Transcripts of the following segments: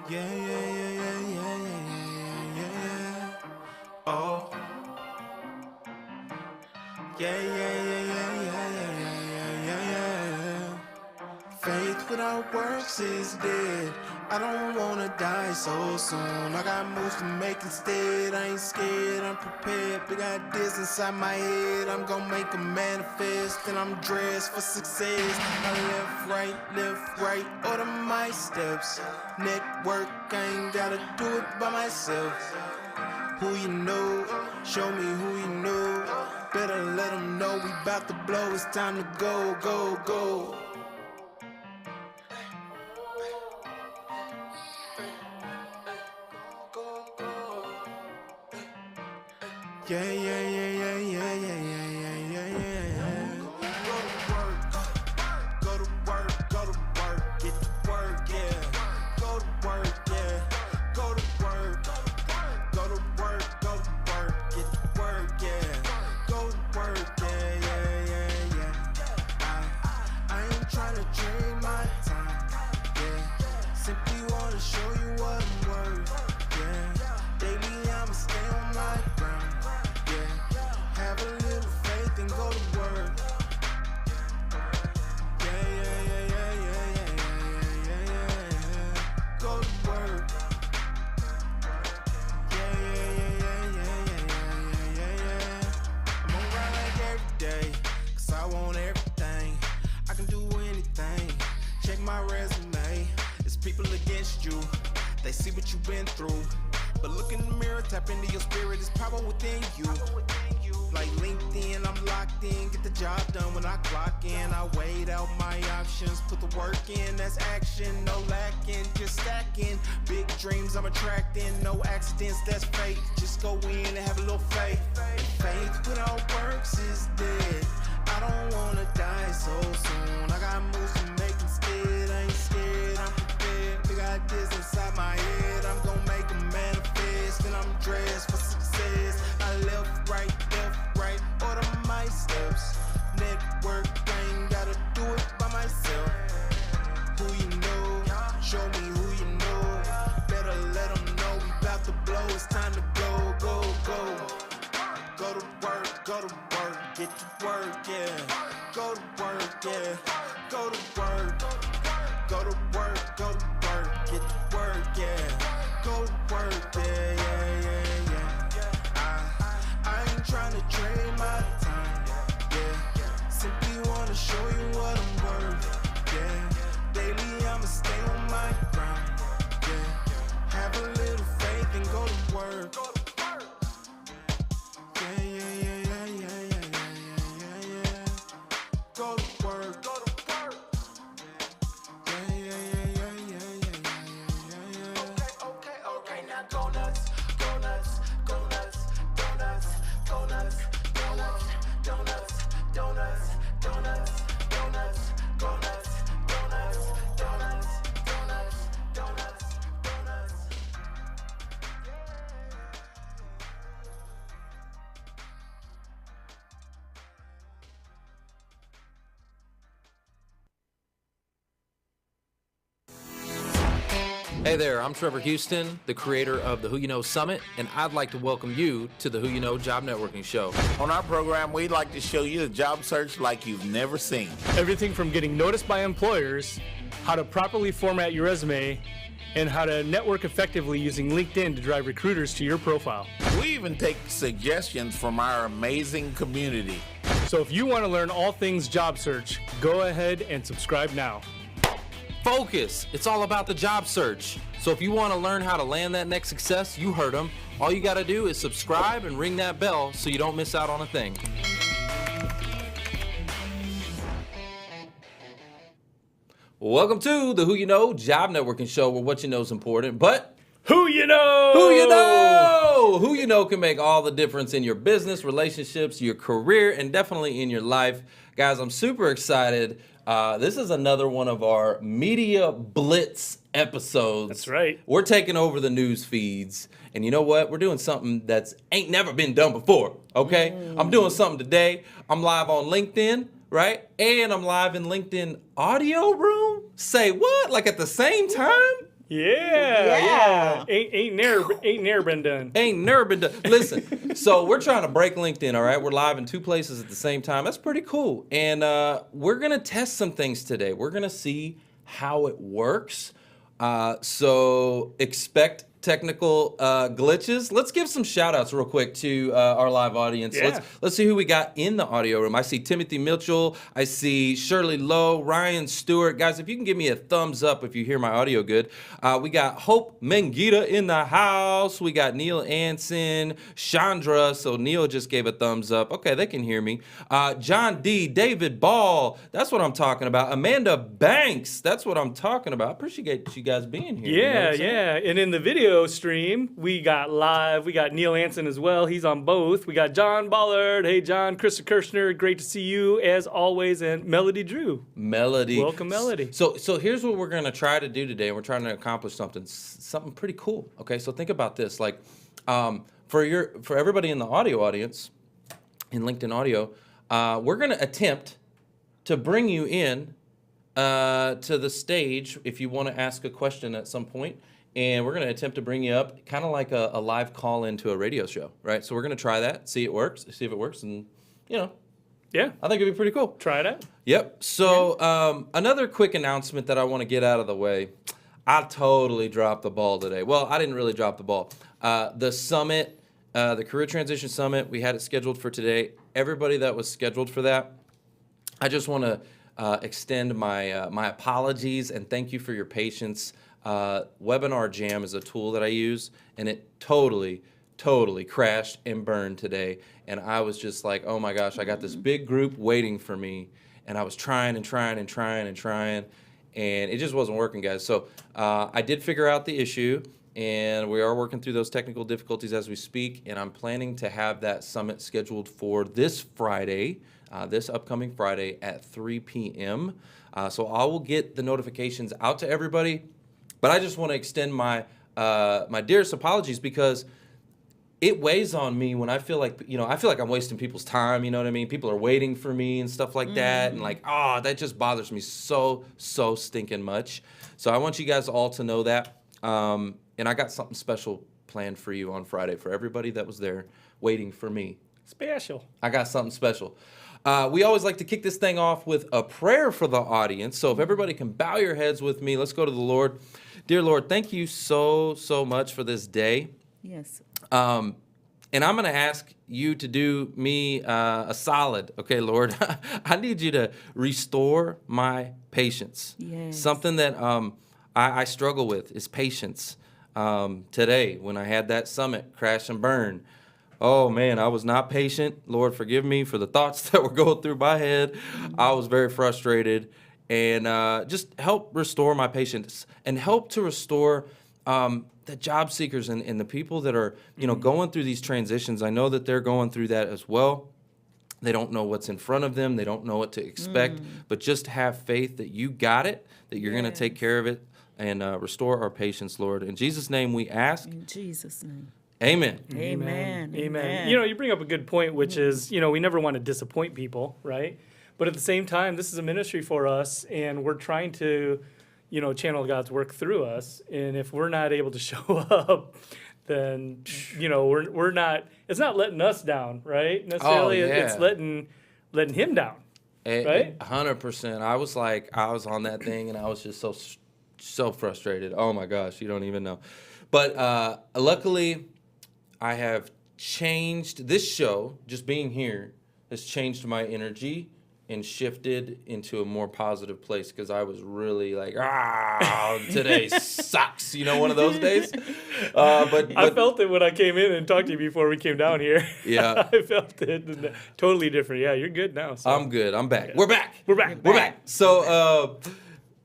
Yeah, yeah, yeah, yeah, yeah, yeah, yeah, yeah. Oh. Yeah, yeah, yeah, yeah, yeah, yeah, yeah, yeah. Faith without works is dead. I don't wanna die so soon. I got moves to make instead. I ain't scared, I'm prepared. Big ideas inside my head. I'm gonna make them manifest. And I'm dressed for success. I left, right, order my steps. Network, I ain't gotta do it by myself. Who you know, show me who you know. Better let them know we bout to blow. It's time to go, go, go. Yeah, yeah, yeah, yeah, yeah, yeah, yeah, yeah, yeah, yeah. Go to work, go to work, get to work, yeah. Go to work, yeah. Go to work, go to work, go to work, get to work, yeah. Go to work, yeah, yeah, yeah, yeah. I ain't tryna trade my time, yeah. Simply wanna show you what I'm worth, yeah. Daily I'ma stay on my ground. Have a little faith and go to work. Yeah, yeah, yeah, yeah, yeah, yeah, yeah, yeah, yeah. Go to work. Yeah, yeah, yeah, yeah, yeah, yeah, yeah, yeah. I'm gonna ride like every day, 'cause I want everything. I can do anything. Check my resume. It's people against you. They see what you've been through. But look in the mirror, tap into your spirit. It's power within you. Like LinkedIn, I'm locked in, get the job done when I clock in. I weighed out my options, put the work in, that's action, no lacking, just stacking. Big dreams I'm attracting, no accidents, that's fate. Just go in and have a little faith. Faith without works is dead. I don't wanna die so soon. I got moves to make instead, I ain't scared, I'm prepared. Big ideas inside my head, I'm gonna make them manifest. And I'm dressed for success. I left, right, order my steps. Network, I ain't gotta do it by myself. Who you know, show me who you know. Better let them know we bout to blow. It's time to go, go, go. Go to work, get to work, yeah. Go to work, yeah. Go to work, go to work, get to work, yeah. Go to work, yeah, yeah, yeah, yeah. I ain't tryna trade my time, yeah. Simply wanna show you what I'm worth, yeah. Daily I'ma stay on my grind, yeah. Have a little faith and go to work. Yeah, yeah, yeah, yeah, yeah, yeah, yeah, yeah. Go to work. Yeah, yeah, yeah, yeah, yeah, yeah, yeah, yeah. Okay, now go nuts, go nuts, go nuts, donuts, go nuts, donuts, donuts, donuts, donuts, donuts, go nuts, donuts, donuts, donuts, donuts, donuts. Hey there, I'm Trevor Houston, the creator of the Who You Know Summit, and I'd like to welcome you to the Who You Know Job Networking Show. On our program, we'd like to show you a job search like you've never seen. Everything from getting noticed by employers, how to properly format your resume, and how to network effectively using LinkedIn to drive recruiters to your profile. We even take suggestions from our amazing community. So if you want to learn all things job search, go ahead and subscribe now. Focus! It's all about the job search. So if you want to learn how to land that next success, you heard them. All you got to do is subscribe and ring that bell so you don't miss out on a thing. Welcome to the Who You Know Job Networking Show, where what you know is important, but Who you know? Who you know? Who you know can make all the difference in your business, relationships, your career, and definitely in your life. Guys, I'm super excited. This is another one of our Media Blitz episodes. That's right. We're taking over the news feeds. And you know what? We're doing something that's ain't never been done before, okay? I'm doing something today. I'm live on LinkedIn, right? And I'm live in LinkedIn audio room. Say what? Like at the same time? Yeah. Ain't never been done. Ain't never been done. Listen, so we're trying to break LinkedIn, all right? We're live in 2 places at the same time. That's pretty cool. And we're going to test some things today. We're going to see how it works. So expect technical glitches. Let's give some shout outs real quick to our live audience. Yeah. Let's see who we got in the audio room. I see Timothy Mitchell. I see Shirley Lowe, Ryan Stewart. Guys, if you can give me a thumbs up if you hear my audio good. We got Hope Mengita in the house. We got Neil Anson, Chandra. So Neil just gave a thumbs up. Okay, they can hear me. John D, David Ball. That's what I'm talking about. Amanda Banks. That's what I'm talking about. I appreciate you guys being here. Yeah. And in the video stream, we got Neil Anson as well. He's on both. We got John Ballard. Hey, John. Krista Kirshner. Great to see you as always. And Melody Drew. Melody. Welcome, Melody. So here's what we're going to try to do today. We're trying to accomplish something pretty cool. Okay, so think about this. Like, for everybody in the audio audience, in LinkedIn Audio, we're going to attempt to bring you in to the stage if you want to ask a question at some point. And we're going to attempt to bring you up kind of like a live call into a radio show, right? So we're going to try that, see if it works, and, Yeah. I think it'd be pretty cool. Try it out. Yep. So another quick announcement that I want to get out of the way. I totally dropped the ball today. Well, I didn't really drop the ball. The summit, the Career Transition Summit, we had it scheduled for today. Everybody that was scheduled for that, I just want to extend my apologies and thank you for your patience. Webinar Jam is a tool that I use, and it totally crashed and burned today. And I was just like, oh my gosh, I got this big group waiting for me, and I was trying, and it just wasn't working, guys. So I did figure out the issue, and we are working through those technical difficulties as we speak, and I'm planning to have that summit scheduled for this Friday, this upcoming Friday at 3 p.m. So I will get the notifications out to everybody. But I just want to extend my dearest apologies because it weighs on me when I feel like I'm wasting people's time. You know what I mean? People are waiting for me and stuff like that, and that just bothers me so stinking much. So I want you guys all to know that, and I got something special planned for you on Friday for everybody that was there waiting for me. Special. I got something special. We always like to kick this thing off with a prayer for the audience. So if everybody can bow your heads with me, let's go to the Lord. Dear Lord, thank you so much for this day. Yes. And I'm going to ask you to do me a solid. Okay, Lord, I need you to restore my patience. Yes. Something that I struggle with is patience. Today, when I had that summit crash and burn, oh man, I was not patient. Lord, forgive me for the thoughts that were going through my head. I was very frustrated. And just help restore my patience and help to restore the job seekers and the people that are, going through these transitions. I know that they're going through that as well. They don't know what's in front of them. They don't know what to expect. But just have faith that you got it, that you're going to take care of it and restore our patience, Lord. In Jesus' name we ask. In Jesus' name. Amen. Amen. You bring up a good point, which is, we never want to disappoint people, right? But at the same time, this is a ministry for us, and we're trying to, channel God's work through us. And if we're not able to show up, then, we're not. It's not letting us down, right? Necessarily, it's letting Him down, right? 100%. I was on that thing, and I was just so frustrated. Oh my gosh, you don't even know. But luckily, I have changed. This show, just being here, has changed my energy and shifted into a more positive place because I was really like, today sucks. One of those days. But I felt it when I came in and talked to you before we came down here. Yeah. I felt it. Totally different. Yeah, you're good now. So. I'm good. I'm back. Yeah. We're back. So,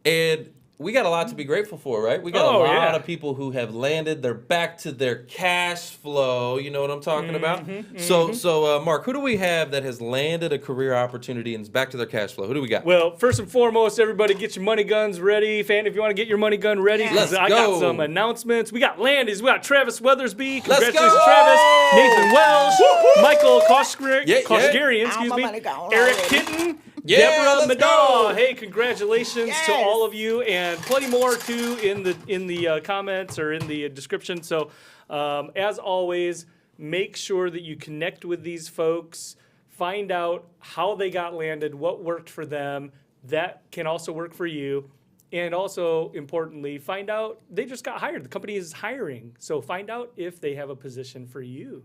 and we got a lot to be grateful for, right? We got a lot of people who have landed. They're back to their cash flow. You know what I'm talking about? So, Mark, who do we have that has landed a career opportunity and is back to their cash flow? Who do we got? Well, first and foremost, everybody get your money guns ready. Fanny, if you want to get your money gun ready, Let's I go. got some announcements. We got Landis. We got Travis Weathersby. Let's Congratulations, go. Travis. Nathan Welsh. Michael Koshgarian, All my money gone Eric already. Kitten. Deborah let's go. Madal. Hey, congratulations to Yes. all of you, and plenty more too in the comments or in the description. So, as always, make sure that you connect with these folks, find out how they got landed, what worked for them. That can also work for you. And also, importantly, find out they just got hired. The company is hiring. So find out if they have a position for you.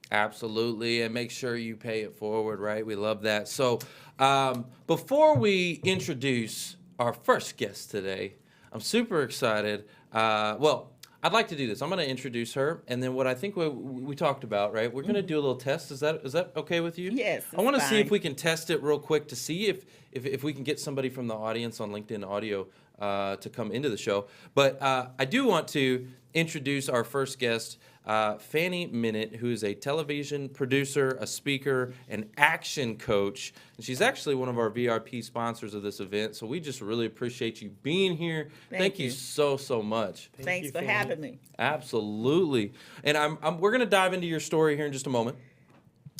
Absolutely, and make sure you pay it forward, right? We love that. So before we introduce our first guest today, I'm super excited. Well, I'd like to do this. I'm going to introduce her, and then what I think we talked about, right? We're going to do a little test. Is that okay with you? Yes, I want to it's see if fine. we can test it real quick to see if we can get somebody from the audience on LinkedIn Audio to come into the show. But I do want to introduce our first guest, Fanny Minnitt, who is a television producer, a speaker, an action coach. And she's actually one of our VIP sponsors of this event. So we just really appreciate you being here. Thank you you. so much. Thanks you, for Fanny. having me. Absolutely. And we're going to dive into your story here in just a moment.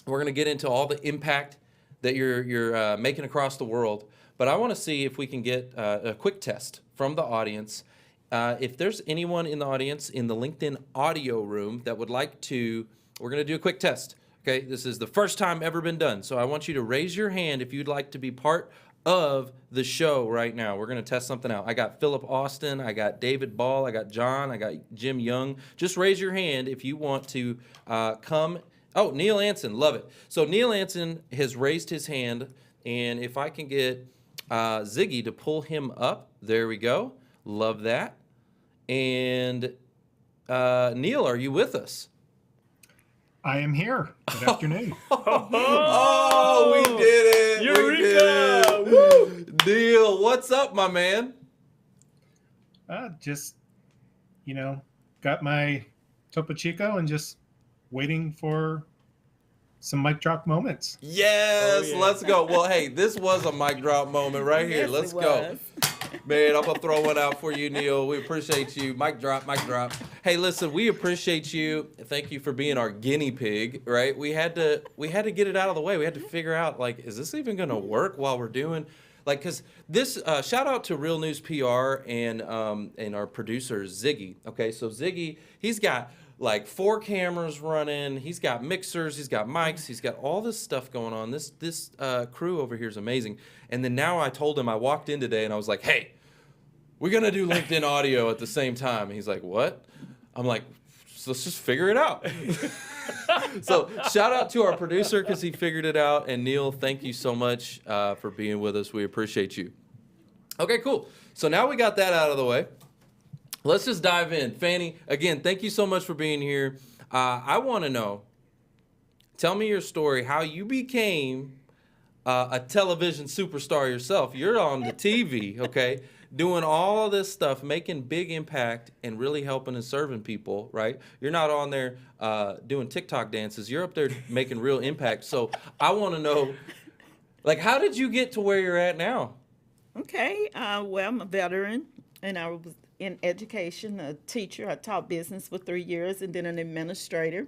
We're going to get into all the impact that you're making across the world. But I want to see if we can get a quick test from the audience. If there's anyone in the audience in the LinkedIn audio room that would like to, we're going to do a quick test. Okay, this is the first time ever been done. So I want you to raise your hand if you'd like to be part of the show right now. We're going to test something out. I got Philip Austin, I got David Ball, I got John, I got Jim Young. Just raise your hand if you want to come. Oh, Neil Anson, love it. So Neil Anson has raised his hand, and if I can get Ziggy to pull him up, there we go. Love that. And Neil, are you with us? I am here. Good afternoon. Oh, we did it. Eureka! We did it. Neil, what's up, my man? Just, got my Topo Chico and just waiting for some mic drop moments. Yes, Oh, yeah. let's go. Well, hey, this was a mic drop moment right here. Yes, Let's it go. was. Man, I'm gonna throw one out for you, Neil. We appreciate you. Mic drop, mic drop. Hey, listen, we appreciate you. Thank you for being our guinea pig, right? We had to get it out of the way. We had to figure out, like, is this even gonna work while we're doing, like, because this shout out to Real News PR and our producer Ziggy. Okay, so Ziggy, he's got like 4 cameras running. He's got mixers. He's got mics. He's got all this stuff going on. This crew over here is amazing. And then now I told him, I walked in today and I was like, hey, we're going to do LinkedIn audio at the same time. And he's like, what? I'm like, so let's just figure it out. So shout out to our producer because he figured it out. And Neil, thank you so much for being with us. We appreciate you. Okay, cool. So now we got that out of the way. Let's just dive in. Fanny, again, thank you so much for being here. I want to know, tell me your story, how you became a television superstar yourself. You're on the TV, okay, doing all this stuff, making big impact and really helping and serving people, right? You're not on there doing TikTok dances. You're up there making real impact. So I want to know, like, how did you get to where you're at now? Okay. Well, I'm a veteran, and I was in education, a teacher. I taught business for 3 years, and then an administrator.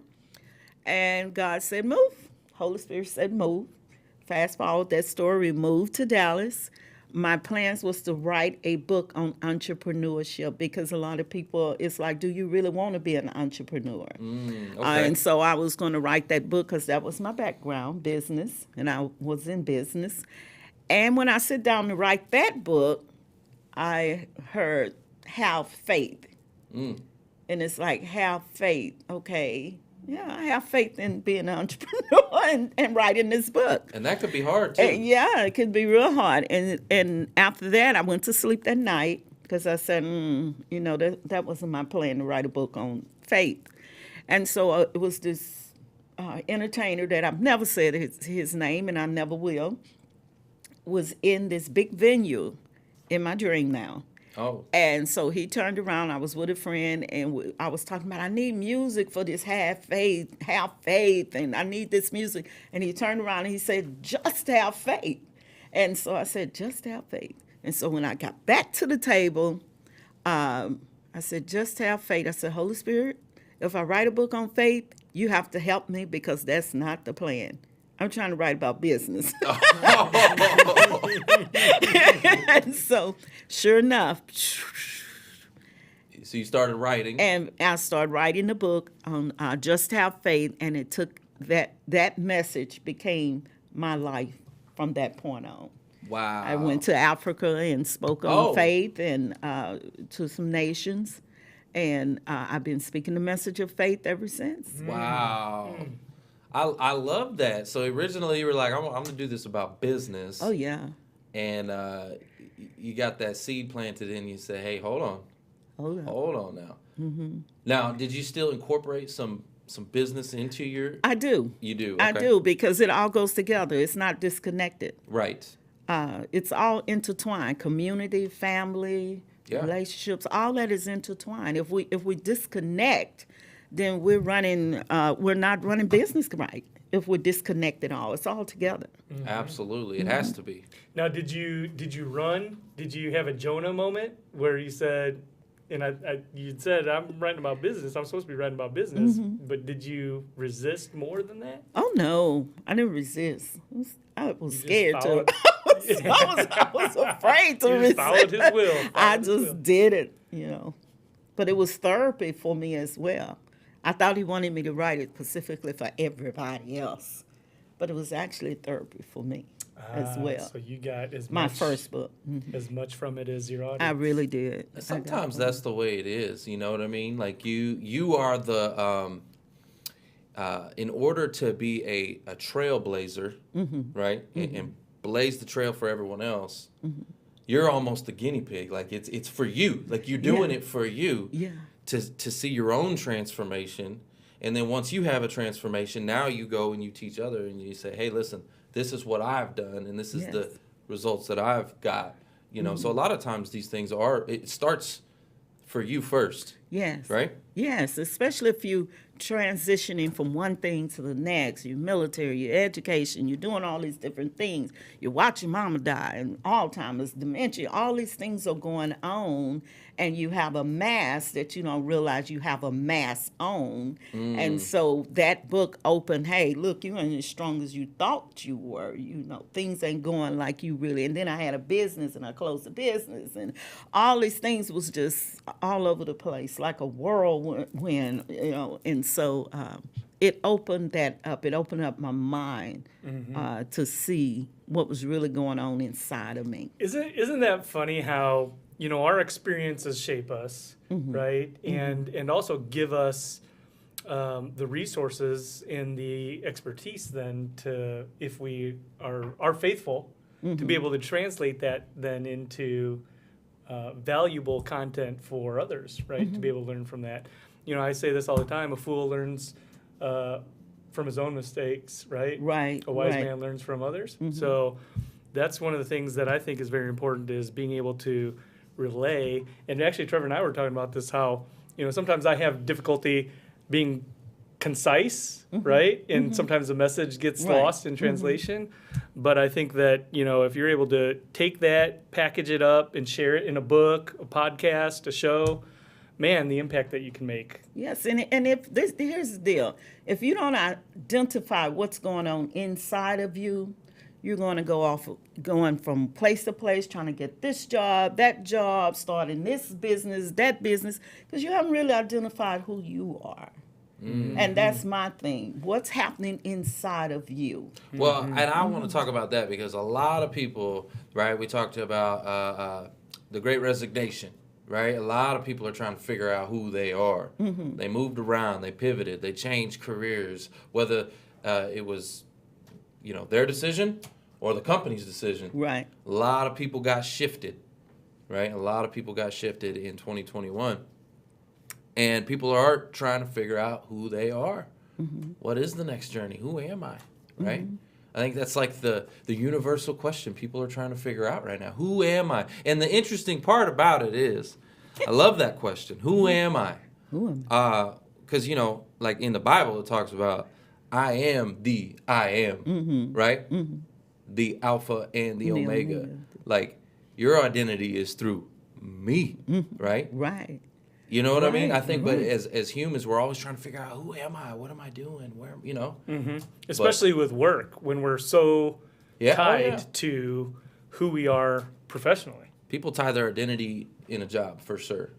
And God said, move. Holy Spirit said, move. Fast forward that story, moved to Dallas. My plans was to write a book on entrepreneurship because a lot of people, it's like, do you really want to be an entrepreneur? Okay. And so I was going to write that book because that was my background, business, and I was in business. And when I sit down to write that book, I heard, have faith. And it's like, have faith. Okay. Yeah, I have faith in being an entrepreneur and writing this book. And that could be hard, too. Yeah, it could be real hard. And after that, I went to sleep that night because I said, that wasn't my plan to write a book on faith. And so it was this entertainer that I've never said his name, and I never will, was in this big venue in my dream now. Oh. And so he turned around. I was with a friend, and I was talking about, I need music for this have faith, and I need this music. And he turned around and he said, just have faith. And so I said, just have faith. And so when I got back to the table, I said, just have faith. I said, Holy Spirit, if I write a book on faith, you have to help me because that's not the plan. I'm trying to write about business. And so, sure enough, So you started writing. and I started writing the book on Just Have Faith, and it took that message became my life from that point on. Wow. I went to Africa and spoke on Oh. faith and to some nations, and I've been speaking the message of faith ever since. Wow. I love that. So originally you were like, I'm going to do this about business. Oh yeah, And you got that seed planted in you. Say, hey, hold on. Hold on now. Now, did you still incorporate some business into your? I do. You do. I Okay. do, because it all goes together. It's not disconnected. Right. It's all intertwined. Community, family, Yeah. relationships, all that is intertwined. If we disconnect, then we're not running business right. If we disconnect it all, it's all together. Absolutely. It has to be. Now, did you run? Did you have a Jonah moment where you said, and you said, I'm writing about business. I'm supposed to be writing about business. But did you resist more than that? Oh no, I didn't resist. I was just scared to. followed- I was afraid to You just resist. followed his will. I Followed his will. just did it. But it was therapy for me as well. I thought he wanted me to write it specifically for everybody else, but it was actually therapy for me as well. So you got My first book. as much from it as your audience. I really did. Sometimes that's the way it is. You know what I mean? Like you are the in order to be a trailblazer, right, and blaze the trail for everyone else. You're almost the guinea pig. Like it's for you. Like you're doing it for you. Yeah. To see your own transformation, and then once you have a transformation, now you go and you teach other, and you say, hey, listen, this is what I've done, and this is the Yes. results that I've got. So a lot of times these things it starts for you first, Yes. right? Yes, especially if you transitioning from one thing to the next. Your military, your education, you're doing all these different things. You're watching mama die and Alzheimer's, dementia. All these things are going on, and you have a mass that you don't realize you have a mass on. And so that book opened, hey, look, you ain't as strong as you thought you were. Things ain't going like you really. And then I had a business, and I closed the business, and all these things was just all over the place, like a whirlwind, and so it opened that up. It opened up my mind to see what was really going on inside of me. Isn't that funny how our experiences shape us, right? And also give us the resources and the expertise then to, if we are faithful, to be able to translate that then into valuable content for others, right? To be able to learn from that. I say this all the time: a fool learns from his own mistakes, right? Right. A wise right. man learns from others. So that's one of the things that I think is very important, is being able to relay. And actually, Trevor and I were talking about this, how sometimes I have difficulty being concise, right? And sometimes the message gets Right. lost in translation. But I think that if you're able to take that, package it up, and share it in a book, a podcast, a show, man, the impact that you can make. Yes, and here's the deal: if you don't identify what's going on inside of you, you're going to going from place to place, trying to get this job, that job, starting this business, that business, because you haven't really identified who you are. And that's my thing. What's happening inside of you? Well, and I want to talk about that because a lot of people, right? We talked about the Great Resignation, right? A lot of people are trying to figure out who they are. They moved around, they pivoted, they changed careers, whether it was, their decision or the company's decision. Right. A lot of people got shifted, right? A lot of people got shifted in 2021. And people are trying to figure out who they are. What is the next journey? Who am I, right? I think that's like the universal question people are trying to figure out right now. Who am I? And the interesting part about it is, I love that question. Who am I? Who am Because, like in the Bible, it talks about, I am the I am, right? The Alpha and the Omega. Like, your identity is through me, right? Right. You know what I mean? Right, I think, but as humans, we're always trying to figure out, who am I? What am I doing? Where, Especially with work, when we're so Yeah. tied to who we are professionally. People tie their identity in a job, for sure.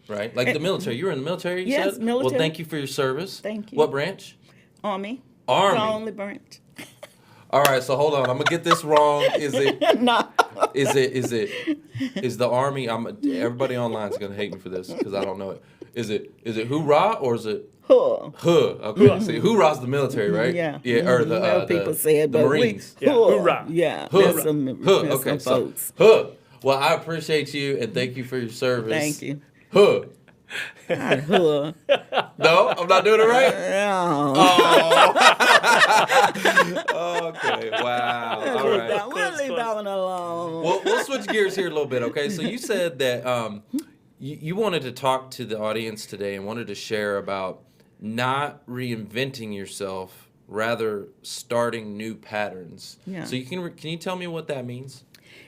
Right? Like the military. You were in the military, you Yes, said? military. Well, thank you for your service. Thank you. What branch? Army. Army. The only branch. All right, so hold on. I'm gonna get this wrong. Is it? No. Is the Army? Everybody online is gonna hate me for this because I don't know it. Is it hoorah or is it Huh. huh? Okay, see, hoorah's the military, right? Yeah. Yeah, or the Well, people say it, the but Marines. Yeah, hoorah. Yeah. Huh. There's some, Huh. there's Okay, some so folks. huh. Well, I appreciate you and thank you for your service. Thank you. Huh. Not huh. No, I'm not doing it right. Oh. Okay. Wow. All right. We'll leave that one alone. Well, we'll switch gears here a little bit, okay? So you said that you wanted to talk to the audience today and wanted to share about not reinventing yourself, rather starting new patterns. Yeah. So can you tell me what that means?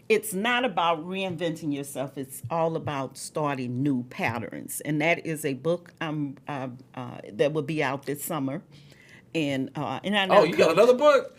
It's not about reinventing yourself. It's all about starting new patterns, and that is a book that will be out this summer. And I know. Oh, you got another book?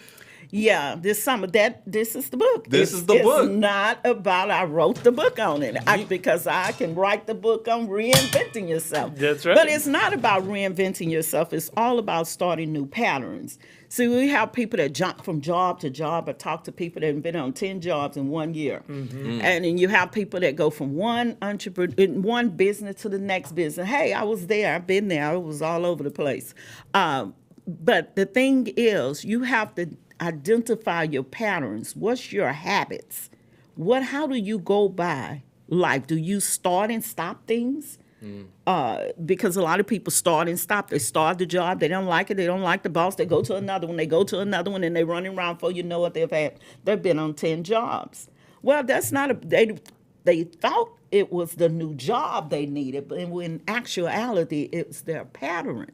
Yeah, this summer. This is the book. This is the book. It's not about I wrote the book on it because I can write the book on reinventing yourself. That's right. But it's not about reinventing yourself. It's all about starting new patterns. See, we have people that jump from job to job, or talk to people that have been on 10 jobs in 1 year. And then you have people that go from one business to the next business. Hey, I was there. I've been there. I was all over the place. But the thing is, you have to identify your patterns. What's your habits? How do you go by life? Do you start and stop things? Because a lot of people start and stop. They start the job, they don't like it, they don't like the boss, they go to another one, and they're running around for you know what they've been on 10 jobs. Well, that's not they thought it was the new job they needed, but in actuality, it's their pattern.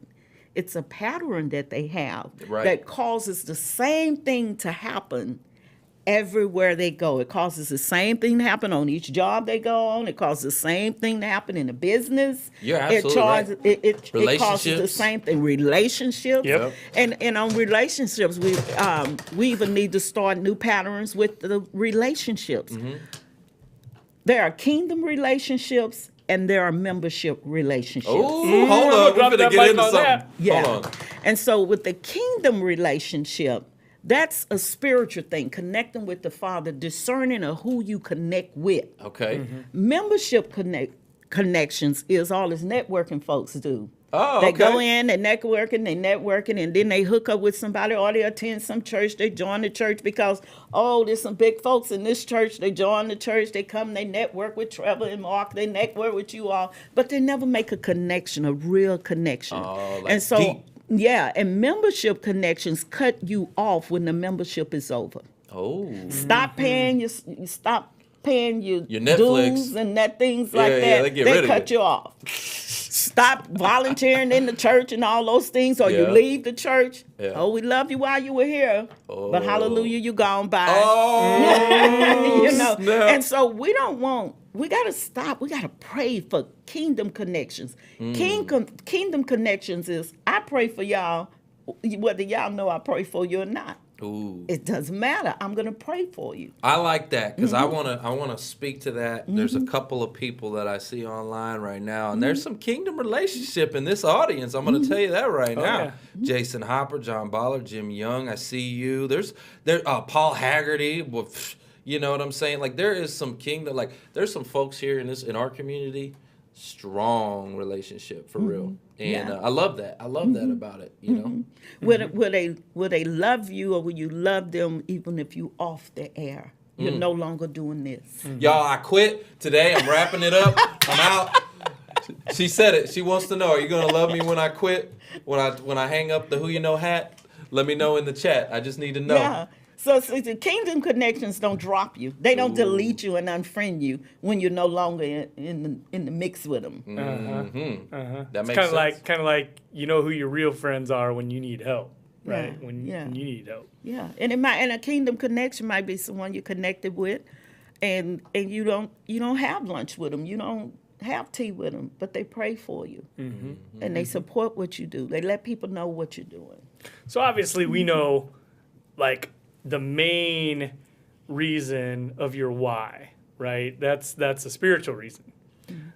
It's a pattern that they have that causes the same thing to happen everywhere they go. It causes the same thing to happen on each job they go on. It causes the same thing to happen in a business. You're absolutely right. It causes the same thing. Relationships. Yep. And on relationships, we even need to start new patterns with the relationships. There are kingdom relationships and there are membership relationships. Oh, hold on. We're Drop going to that get mic into on something. that. Yeah. Hold on. And so with the kingdom relationship, that's a spiritual thing, connecting with the Father, discerning of who you connect with. Okay. Membership connections is all this networking folks do. Oh, They okay. go in, they're networking, and then they hook up with somebody, or they attend some church, they join the church because, there's some big folks in this church, they join the church, they come, they network with Trevor and Mark, they network with you all, but they never make a connection, a real connection. Oh, like and so, deep. yeah, and membership connections cut you off when the membership is over. Oh. Stop paying your Your Netflix. dues and that things like Yeah, that. they get rid of cut you off. Stop volunteering in the church and all those things, or you Yeah. leave the church. Yeah. Oh, we love you while you were here, but hallelujah, you gone by. Oh, You know, snap. and so we gotta stop. We gotta pray for kingdom connections. Kingdom connections is I pray for y'all, whether y'all know I pray for you or not. Ooh. It doesn't matter. I'm gonna pray for you. I like that because I wanna speak to that. There's a couple of people that I see online right now, and there's some kingdom relationship in this audience. I'm gonna tell you that right now. yeah. Jason Hopper, John Baller, Jim Young. I see you. There's Paul Haggerty. Well, you know what I'm saying? Like there is some kingdom. Like there's some folks here in our community. Strong relationship for real, and Yeah. I love that. I love that about it. You know. Will they love you, or will you love them even if you off the air? You're no longer doing this. Y'all, I quit today. I'm wrapping it up. I'm out. She said it. She wants to know, are you going to love me when I quit? When I hang up the Who You Know hat? Let me know in the chat. I just need to know. Yeah. So the kingdom connections don't drop you. They don't delete you and unfriend you when you're no longer in the mix with them. That It's makes sense. kind of like you know who your real friends are when you need help, right? Yeah, When yeah. you need help. Yeah, and a kingdom connection might be someone you're connected with, and you don't have lunch with them. You don't have tea with them, but they pray for you. Mm-hmm. And they support what you do. They let people know what you're doing. So obviously we know, like, the main reason of your why, right? That's a spiritual reason.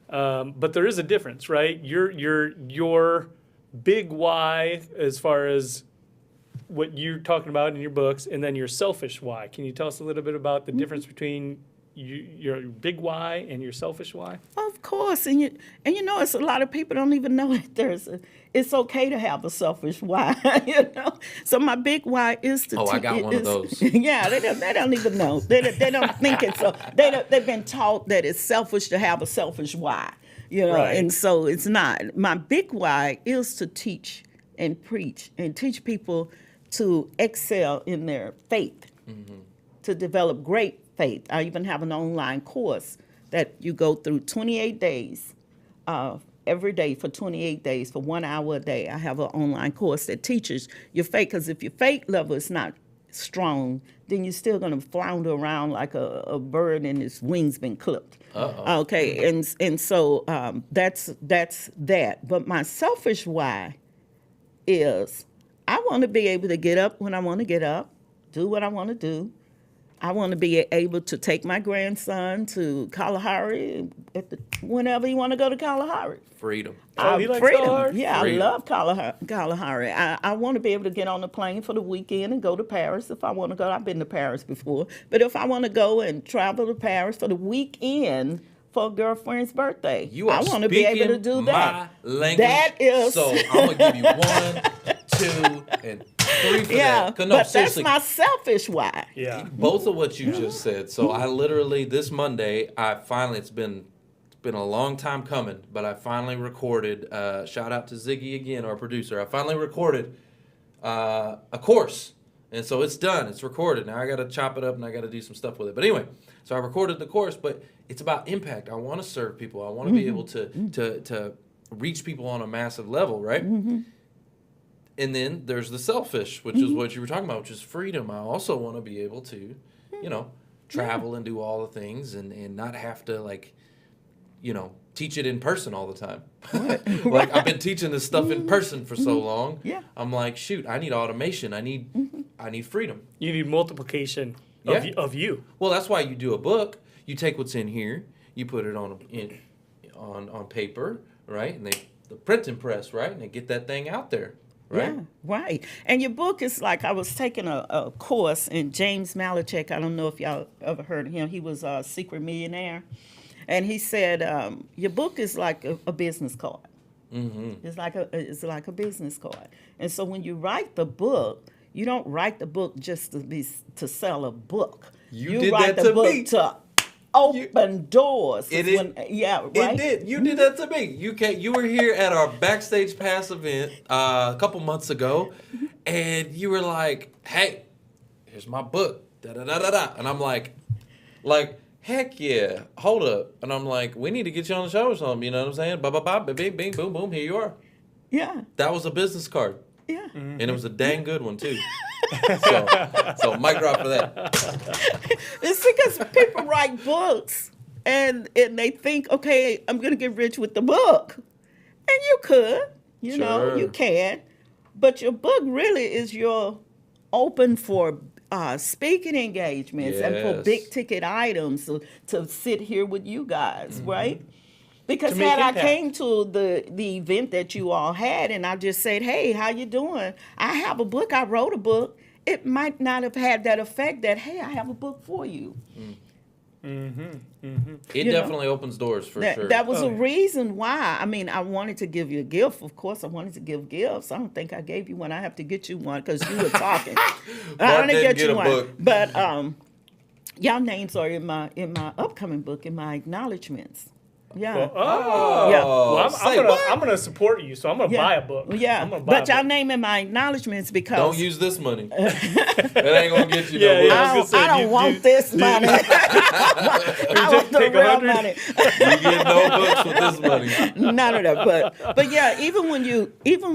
But there is a difference, right? Your big why, as far as what you're talking about in your books, and then your selfish why. Can you tell us a little bit about the difference between your big why and your selfish why? Of course, and you know, it's a lot of people don't even know that it's okay to have a selfish why. You know, so my big why is to. I got one of those. Yeah, they don't even know. They don't think it's so. They've been taught that it's selfish to have a selfish why. You know, Right. and so it's not. My big why is to teach and preach and teach people to excel in their faith, to develop great faith. I even have an online course that you go through 28 days, every day for 28 days, for 1 hour a day. I have an online course that teaches your faith, because if your faith level is not strong, then you're still going to flounder around like a bird and its wings been clipped. Okay, and so that's that. But my selfish why is I want to be able to get up when I want to get up, do what I want to do. I want to be able to take my grandson to Kalahari whenever you want to go to Kalahari. Freedom. Oh, he likes Freedom. Kalahari? Yeah, Freedom. I love Kalahari. I want to be able to get on the plane for the weekend and go to Paris if I want to go. I've been to Paris before. But if I want to go and travel to Paris for the weekend for a girlfriend's birthday, You are I want to be able to speaking do my that. language. That is- So I'm gonna give you 1, 2, and 3 for Yeah, that. 'Cause no, but seriously, that's my selfish why. Yeah. both of what you just said. So I literally this Monday, it's been a long time coming, but I finally recorded. Shout out to Ziggy again, our producer. I finally recorded a course, and so it's done. It's recorded. Now I got to chop it up and I got to do some stuff with it. But anyway, so I recorded the course, but it's about impact. I want to serve people. I want to be able to reach people on a massive level, right? And then there's the selfish, which is what you were talking about, which is freedom. I also want to be able to, travel and do all the things and not have to, teach it in person all the time. Like, I've been teaching this stuff in person for so long. Yeah. I'm like, shoot, I need automation. I need freedom. You need multiplication of you. Well, that's why you do a book. You take what's in here, you put it on paper, right? And the printing press, right? And they get that thing out there. Right? Yeah, right. And your book is like, I was taking a course, and James Malachek, I don't know if y'all ever heard of him. He was a secret millionaire. And he said, your book is like a business card. Mm-hmm. It's like a business card. And so when you write the book, you don't write the book just to sell a book. You did write that the to book me. to open doors. It Right? It did. You did that to me. You were here at our Backstage Pass event a couple months ago, and you were like, "Hey, here's my book." Da da da da da. And I'm like, heck yeah, hold up. And I'm like, we need to get you on the show or something. You know what I'm saying? Ba ba ba, bing bing, boom boom. Here you are. Yeah, That was a business card, yeah. and it was a dang good one too. So mic drop for that. It's because people write books and they think, okay, I'm going to get rich with the book. And you could, you know, you Sure. can. But your book really is your open for speaking engagements and for Yes. big ticket items to sit here with you guys, right? Because To make had I impact. came to the event that you all had and I just said, hey, how you doing? I have a book. I wrote a book. It might not have had that effect that, hey, I have a book for you. It You know, definitely opens doors for sure. That was Oh, a yeah. reason why. I mean, I wanted to give you a gift. Of course, I wanted to give gifts. I don't think I gave you one. I have to get you one because you were talking. Mark didn't get a book. But y'all names are in my upcoming book, in my acknowledgments. Yeah. Yeah. Well, say what? I'm gonna support you, so I'm gonna Yeah. buy a book. Yeah, I'm gonna buy but a y'all book. name in my acknowledgments because Don't use this money. It ain't gonna get you Yeah, nowhere. yeah. I was gonna say, don't you- want you- this money. I want the take real 100? money. You get no books with this money. None of that. But yeah, even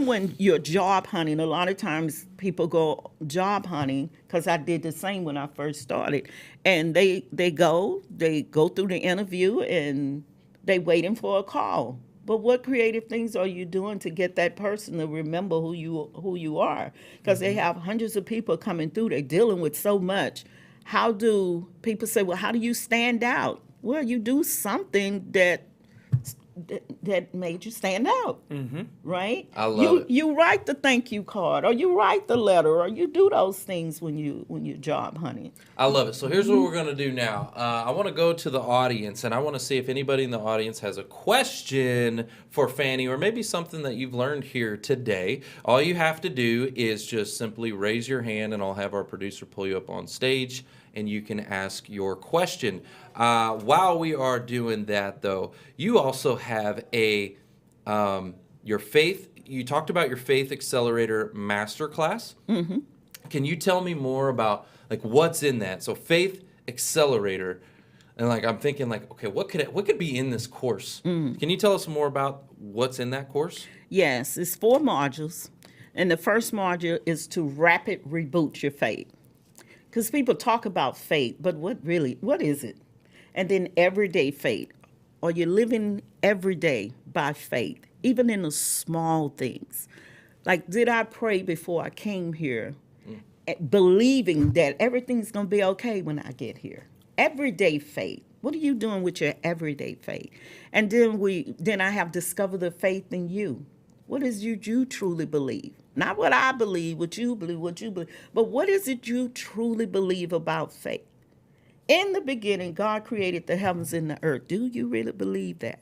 when you're job hunting, a lot of times people go job hunting because I did the same when I first started, and they go through the interview and They waiting for a call. But what creative things are you doing to get that person to remember who you are? Because they have hundreds of people coming through. They're dealing with so much. How do people say, well, how do you stand out? Well, you do something that made you stand out, right? I love it. You write the thank you card, or you write the letter, or you do those things when you job hunting. I love it. So here's what we're going to do now. I want to go to the audience, and I want to see if anybody in the audience has a question for Fanny, or maybe something that you've learned here today. All you have to do is just simply raise your hand, and I'll have our producer pull you up on stage, and you can ask your question. While we are doing that, though, you also have your faith. You talked about your Faith Accelerator Masterclass. Mm-hmm. Can you tell me more about like what's in that? So Faith Accelerator, and like I'm thinking like, okay, what could be in this course? Can you tell us more about what's in that course? Yes, it's 4 modules, and the first module is to rapid reboot your faith. Because people talk about faith, but what is it? And then everyday faith. Are you living every day by faith, even in the small things? Like, did I pray before I came here, believing that everything's going to be okay when I get here? Everyday faith. What are you doing with your everyday faith? And then I have discovered the faith in you. What is you truly believe? Not what I believe, what you believe, but what is it you truly believe about faith? In the beginning, God created the heavens and the earth. Do you really believe that?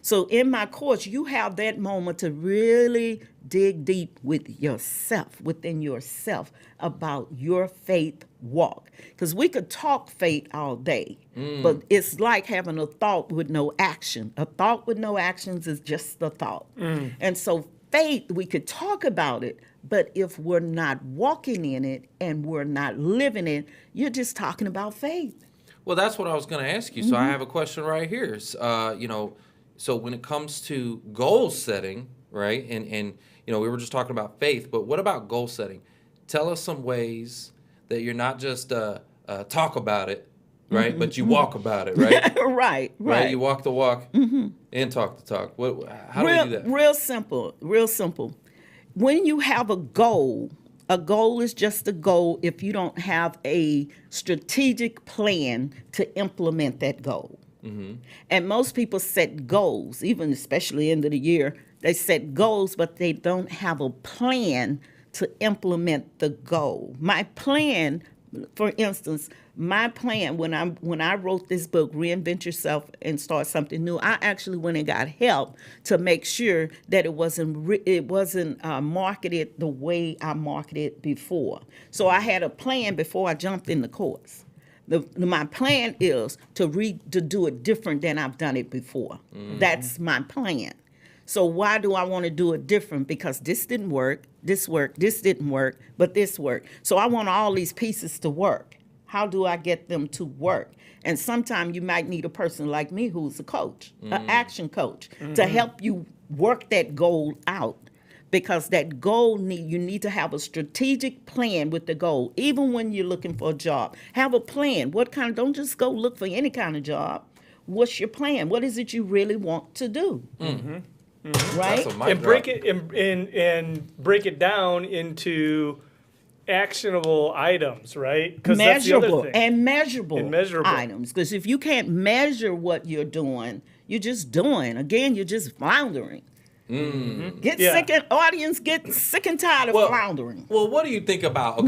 So in my course, you have that moment to really dig deep with yourself, within yourself, about your faith walk. Because we could talk faith all day, but it's like having a thought with no action. A thought with no actions is just a thought. And so faith, we could talk about it, but if we're not walking in it and we're not living it, you're just talking about faith. Well, that's what I was going to ask you. So I have a question right here. So when it comes to goal setting, right? And we were just talking about faith, but what about goal setting? Tell us some ways that you're not just talk about it, right? But you walk about it, right? Right. You walk the walk and talk the talk. How do we do that? Real simple. When you have a goal is just a goal if you don't have a strategic plan to implement that goal. And most people set goals, even especially end of the year, they set goals, but they don't have a plan to implement the goal. My plan, for instance, when I wrote this book, Reinvent Yourself and Start Something New, I actually went and got help to make sure that it wasn't marketed the way I marketed before. So I had a plan before I jumped in the course. My plan is to do it different than I've done it before. That's my plan. So why do I want to do it different? Because this didn't work, this worked, this didn't work, but this worked. So I want all these pieces to work. How do I get them to work? And sometimes you might need a person like me who's a coach, an action coach, to help you work that goal out. Because that goal, you need to have a strategic plan with the goal. Even when you're looking for a job, have a plan. Don't just go look for any kind of job. What's your plan? What is it you really want to do? Right? And break it down into actionable items, right? Because that's the other thing. And measurable items. Because if you can't measure what you're doing, you're just doing. Again, you're just floundering. Audience get sick and tired of floundering. Well, what do you think about,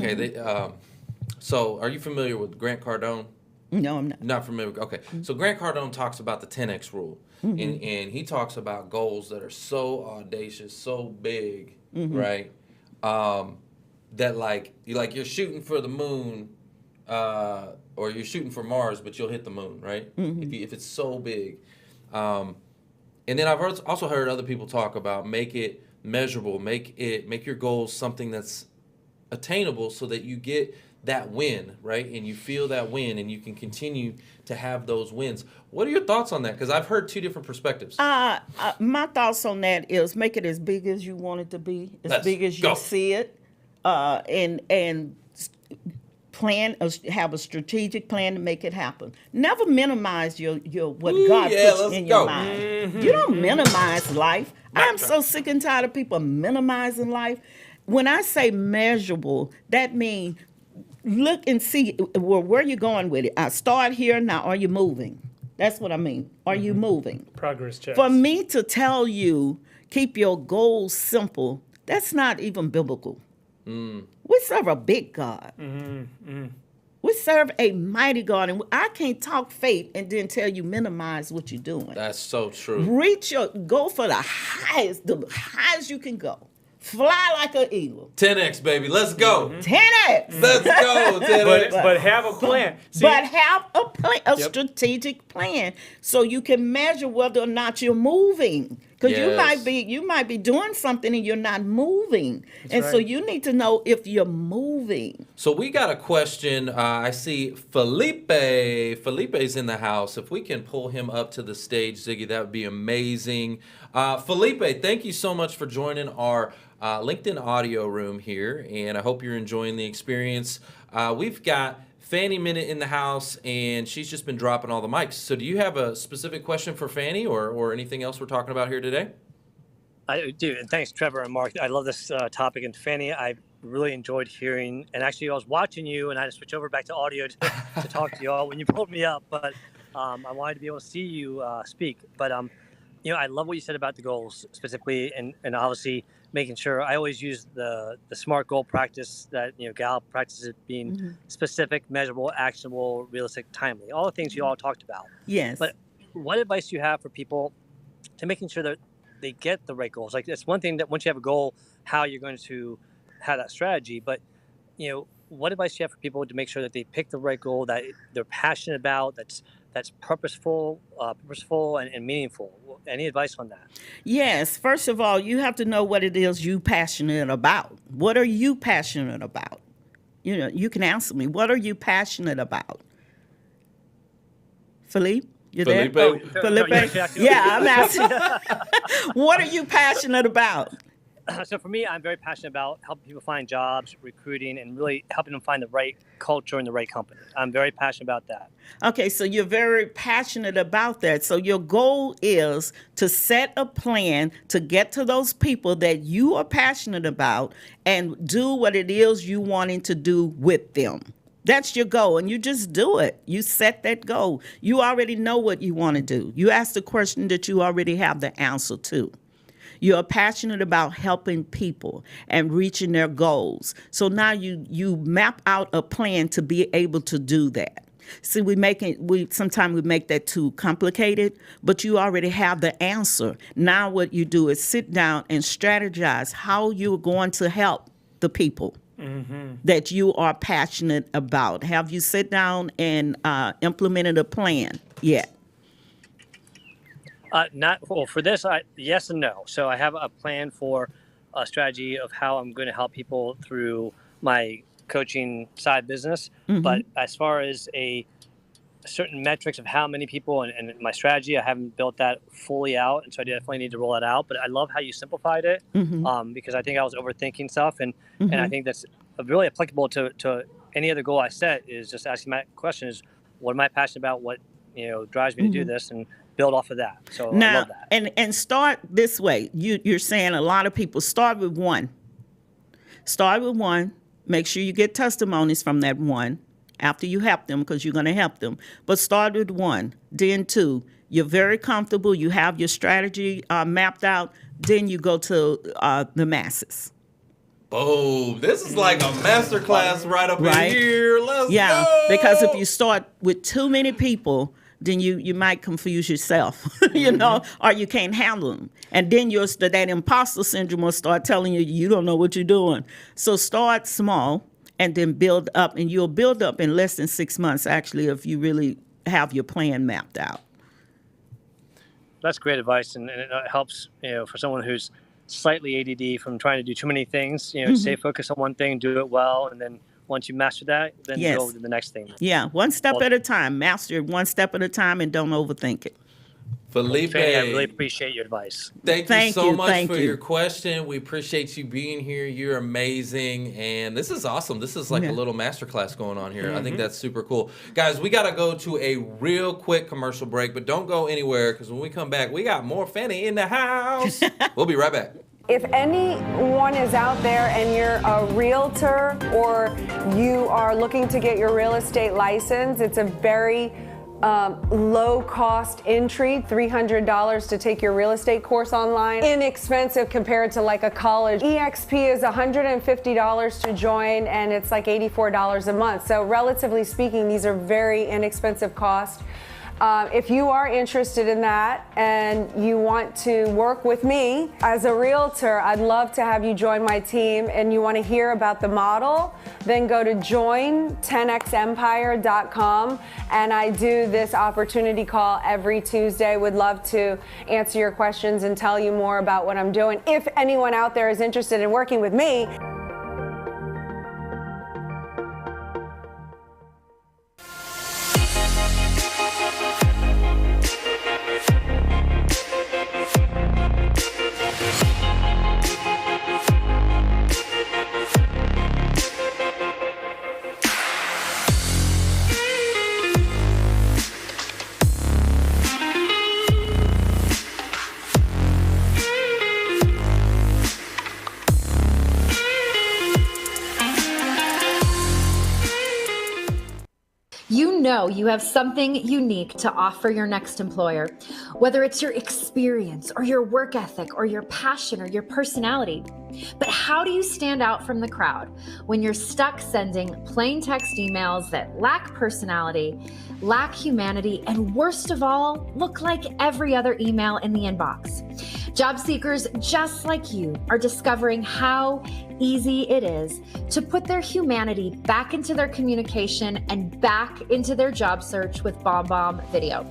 so are you familiar with Grant Cardone? No, I'm not. Not familiar. Okay. So Grant Cardone talks about the 10X rule. And he talks about goals that are so audacious, so big, right? That you're shooting for the moon, or you're shooting for Mars, but you'll hit the moon, right? If it's so big. And then I've also heard other people talk about make it measurable, make your goals something that's attainable so that you get that win, right? And you feel that win and you can continue to have those wins. What are your thoughts on that? Because I've heard 2 different perspectives. My thoughts on that is make it as big as you want it to be, big as you see it, and have a strategic plan to make it happen. Never minimize your what Ooh, God yeah, puts let's in go. your mind. You don't minimize life. I'm so sick and tired of people minimizing life. When I say measurable, that means look and see where you're going with it. I start here, now are you moving? That's what I mean. Are you moving? Progress checks. For me to tell you, keep your goals simple, that's not even biblical. We serve a big God. We serve a mighty God. And I can't talk faith and then tell you minimize what you're doing. That's so true. Go for the highest you can go. Fly like an eagle. 10x, baby. Let's go. 10x. Let's go. 10x. But have a plan. See, But have a plan, strategic plan, so you can measure whether or not you're moving. Because Yes. you might be doing something and you're not moving, so right. you need to know if you're moving. So we got a question. I see Felipe. Felipe's in the house. If we can pull him up to the stage, Ziggy, that would be amazing. Felipe, thank you so much for joining our LinkedIn audio room here, and I hope you're enjoying the experience. We've got Fanny Minnitt in the house, and she's just been dropping all the mics. So do you have a specific question for Fanny or anything else we're talking about here today? I do, and thanks, Trevor and Mark. I love this topic, and Fanny, I really enjoyed hearing. And actually, I was watching you, and I had to switch over back to audio to talk to you all when you pulled me up. But I wanted to be able to see you speak. But I love what you said about the goals specifically, and obviously making sure. I always use the SMART goal practice that Gallup practices, it being specific, measurable, actionable, realistic, timely. All the things you all talked about. Yes. But what advice do you have for people to making sure that they get the right goals? Like, it's one thing that once you have a goal, how you're going to have that strategy. But what advice do you have for people to make sure that they pick the right goal that they're passionate about, that's purposeful and meaningful? Any advice on that? Yes. First of all, you have to know what it is you passionate about. What are you passionate about? You can answer me. What are you passionate about? Philippe, you there? Felipe? Felipe? I'm asking. What are you passionate about? So for me, I'm very passionate about helping people find jobs, recruiting, and really helping them find the right culture and the right company. I'm very passionate about that. Okay, so you're very passionate about that. So your goal is to set a plan to get to those people that you are passionate about and do what it is you wanting to do with them. That's your goal, and you just do it. You set that goal. You already know what you want to do. You ask the question that you already have the answer to. You're passionate about helping people and reaching their goals. So now you map out a plan to be able to do that. See, sometimes we make that too complicated, but you already have the answer. Now what you do is sit down and strategize how you're going to help the people that you are passionate about. Have you sit down and implemented a plan yet? For this, yes and no. So I have a plan for a strategy of how I'm going to help people through my coaching side business. But as far as a certain metrics of how many people and my strategy, I haven't built that fully out. And so I definitely need to roll that out. But I love how you simplified it because I think I was overthinking stuff. And I think that's really applicable to any other goal I set, is just asking my question is, what am I passionate about? What drives me to do this? And build off of that. So I love that. And start this way. You're saying a lot of people start with one. Start with one. Make sure you get testimonies from that one after you help them, because you're going to help them. But start with one. Then two. You're very comfortable. You have your strategy mapped out. Then you go to the masses. Boom. This is like a masterclass right up in here. Let's go. Because if you start with too many people, then you might confuse yourself, or you can't handle them. And then that imposter syndrome will start telling you don't know what you're doing. So start small and then build up, and you'll build up in less than 6 months, actually, if you really have your plan mapped out. That's great advice, and it helps, for someone who's slightly ADD from trying to do too many things, stay focused on one thing, do it well, and then once you master that, then go to the next thing. Yeah, one step at a time. Master it one step at a time and don't overthink it. Felipe, Fanny, I really appreciate your advice. thank you Thank so you, much thank for you. your question. We appreciate you being here. You're amazing. And this is awesome. This is like Yeah. a little masterclass going on here. I think that's super cool. Guys, we got to go to a real quick commercial break, but don't go anywhere because when we come back, we got more Fanny in the house. We'll be right back. If anyone is out there and you're a realtor or you are looking to get your real estate license, it's a very low-cost entry, $300 to take your real estate course online. Inexpensive compared to like a college. EXP is $150 to join, and it's like $84 a month. So relatively speaking, these are very inexpensive costs. If you are interested in that and you want to work with me as a realtor, I'd love to have you join my team, and you want to hear about the model, then go to join10xempire.com, and I do this opportunity call every Tuesday. Would love to answer your questions and tell you more about what I'm doing. If anyone out there is interested in working with me. You know you have something unique to offer your next employer, whether it's your experience or your work ethic or your passion or your personality. But how do you stand out from the crowd when you're stuck sending plain text emails that lack personality, lack humanity, and worst of all, look like every other email in the inbox? Job seekers just like you are discovering how easy it is to put their humanity back into their communication and back into their job search with BombBomb Video.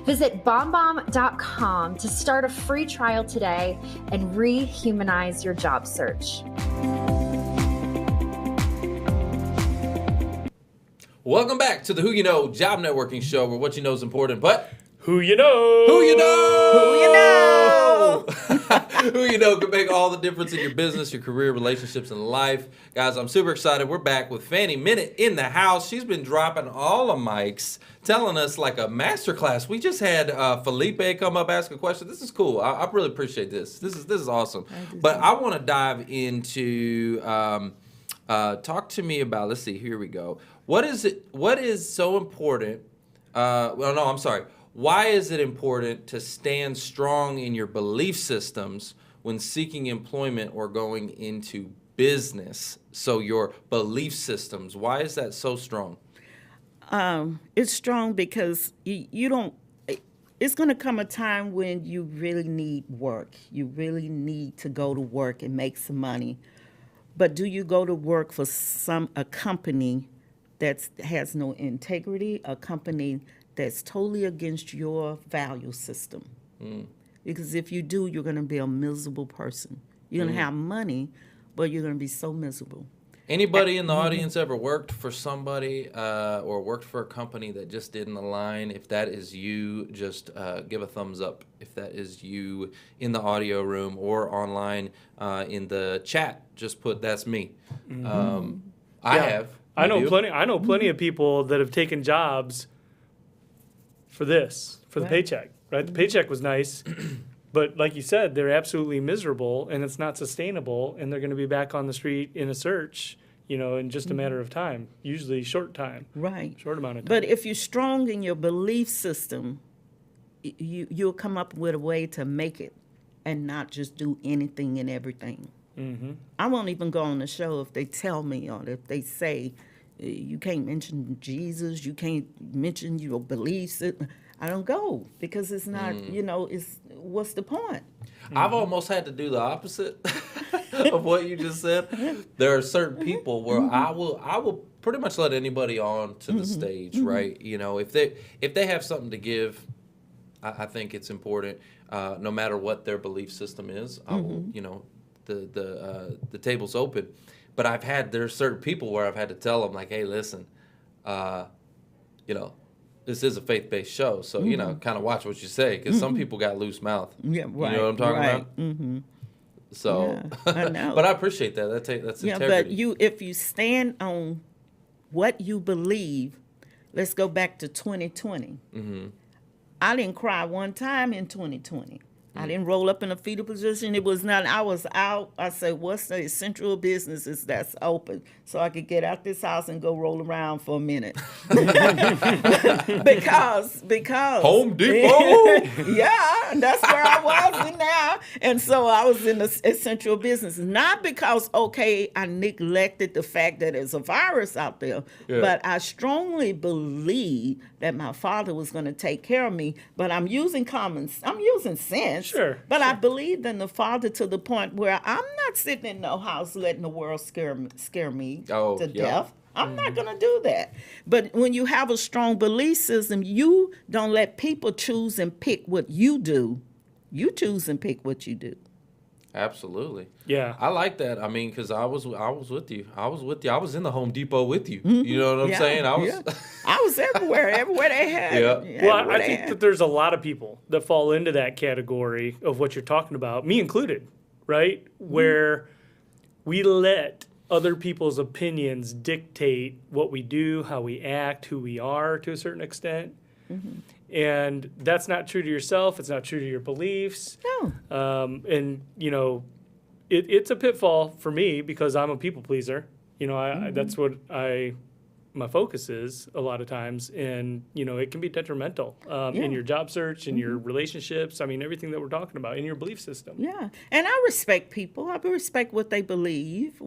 Visit bombbomb.com to start a free trial today and rehumanize your job search. Welcome back to the Who You Know Job Networking Show, where what you know is important, but Who you know? who you know? Who you know? Who you know can make all the difference in your business, your career, relationships, and life. Guys, I'm super excited. We're back with Fanny Minnitt in the house. She's been dropping all the mics, telling us like a masterclass. We just had Felipe come up, ask a question. This is cool. I really appreciate this. This is awesome. But I want to dive into talk to me about. Let's see. Here we go. What is so important? Why is it important to stand strong in your belief systems when seeking employment or going into business? So your belief systems, why is that so strong? It's strong because you don't. It's going to come a time when you really need work. You really need to go to work and make some money. But do you go to work for a company that has no integrity, a company that's totally against your value system? Because if you do, you're going to be a miserable person. You're going to have money, but you're going to be so miserable. Anybody in the audience ever worked for somebody or worked for a company that just didn't align? If that is you, just give a thumbs up. If that is you in the audio room or online in the chat, just put "that's me." I have. I know You? plenty. I know plenty of people that have taken jobs for the paycheck. Right, the paycheck was nice, but like you said, they're absolutely miserable, and it's not sustainable, and they're going to be back on the street in a search, in just a matter of time, usually short time. Right. Short amount of time. But if you're strong in your belief system, you'll come up with a way to make it and not just do anything and everything. I won't even go on the show if they tell me or if they say, you can't mention Jesus, you can't mention your beliefs. I don't go because it's not, it's what's the point? I've almost had to do the opposite of what you just said. There are certain people where I will pretty much let anybody on to the stage, right? If they have something to give, I think it's important. No matter what their belief system is, I will, the table's open. But there's certain people where I've had to tell them like, hey, listen, this is a faith-based show, so you know, kind of watch what you say, because some people got loose mouth. Yeah, right. You know what I'm talking about? Mm-hmm. So, Yeah, I know. but I appreciate that. That's Yeah, integrity. but if you stand on what you believe, let's go back to 2020. I didn't cry one time in 2020. I didn't roll up in a fetal position. It was not, I was out. I said, what's the essential businesses that's open so I could get out this house and go roll around for a minute? because Home Depot? yeah, and that's where I was in now. And so I was in the essential business. Not because, okay, I neglected the fact that there's a virus out there, but I strongly believe that my father was going to take care of me. But I'm using sense. Sure. But I believed in the Father to the point where I'm not sitting in no house letting the world scare me to death. I'm not going to do that. But when you have a strong belief system, you don't let people choose and pick what you do. You choose and pick what you do. Absolutely. Yeah. I like that. I mean, because I was with you. I was in the Home Depot with you. You know what I'm saying? I was everywhere they had. Yeah. Well, I think that there's a lot of people that fall into that category of what you're talking about, me included, right? Where we let other people's opinions dictate what we do, how we act, who we are to a certain extent. And that's not true to yourself. It's not true to your beliefs. No. And, you know, it's a pitfall for me because I'm a people pleaser. You know, that's what my focus is a lot of times. And, you know, it can be detrimental in your job search, in your relationships. I mean, everything that we're talking about, in your belief system. Yeah. And I respect people. I respect what they believe.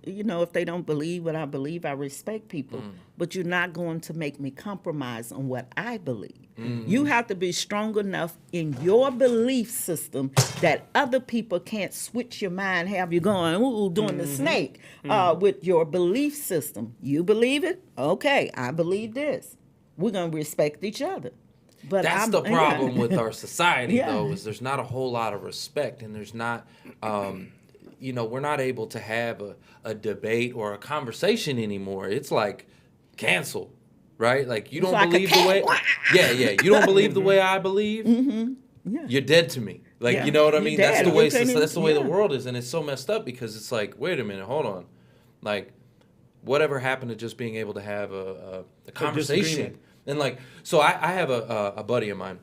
If they don't believe what I believe, I respect people. But you're not going to make me compromise on what I believe. You have to be strong enough in your belief system that other people can't switch your mind, have you going, ooh, doing the snake with your belief system. You believe it? Okay, I believe this. We're going to respect each other. But that's the problem with our society, though, is there's not a whole lot of respect, and there's not, we're not able to have a debate or a conversation anymore. It's like cancel, right? Like you don't believe the way, you don't believe the way I believe. You're dead to me. Like you know what I mean? That's the way. That's the way the world is, and it's so messed up because it's like, wait a minute, hold on, like whatever happened to just being able to have a conversation? And like, so I have a buddy of mine.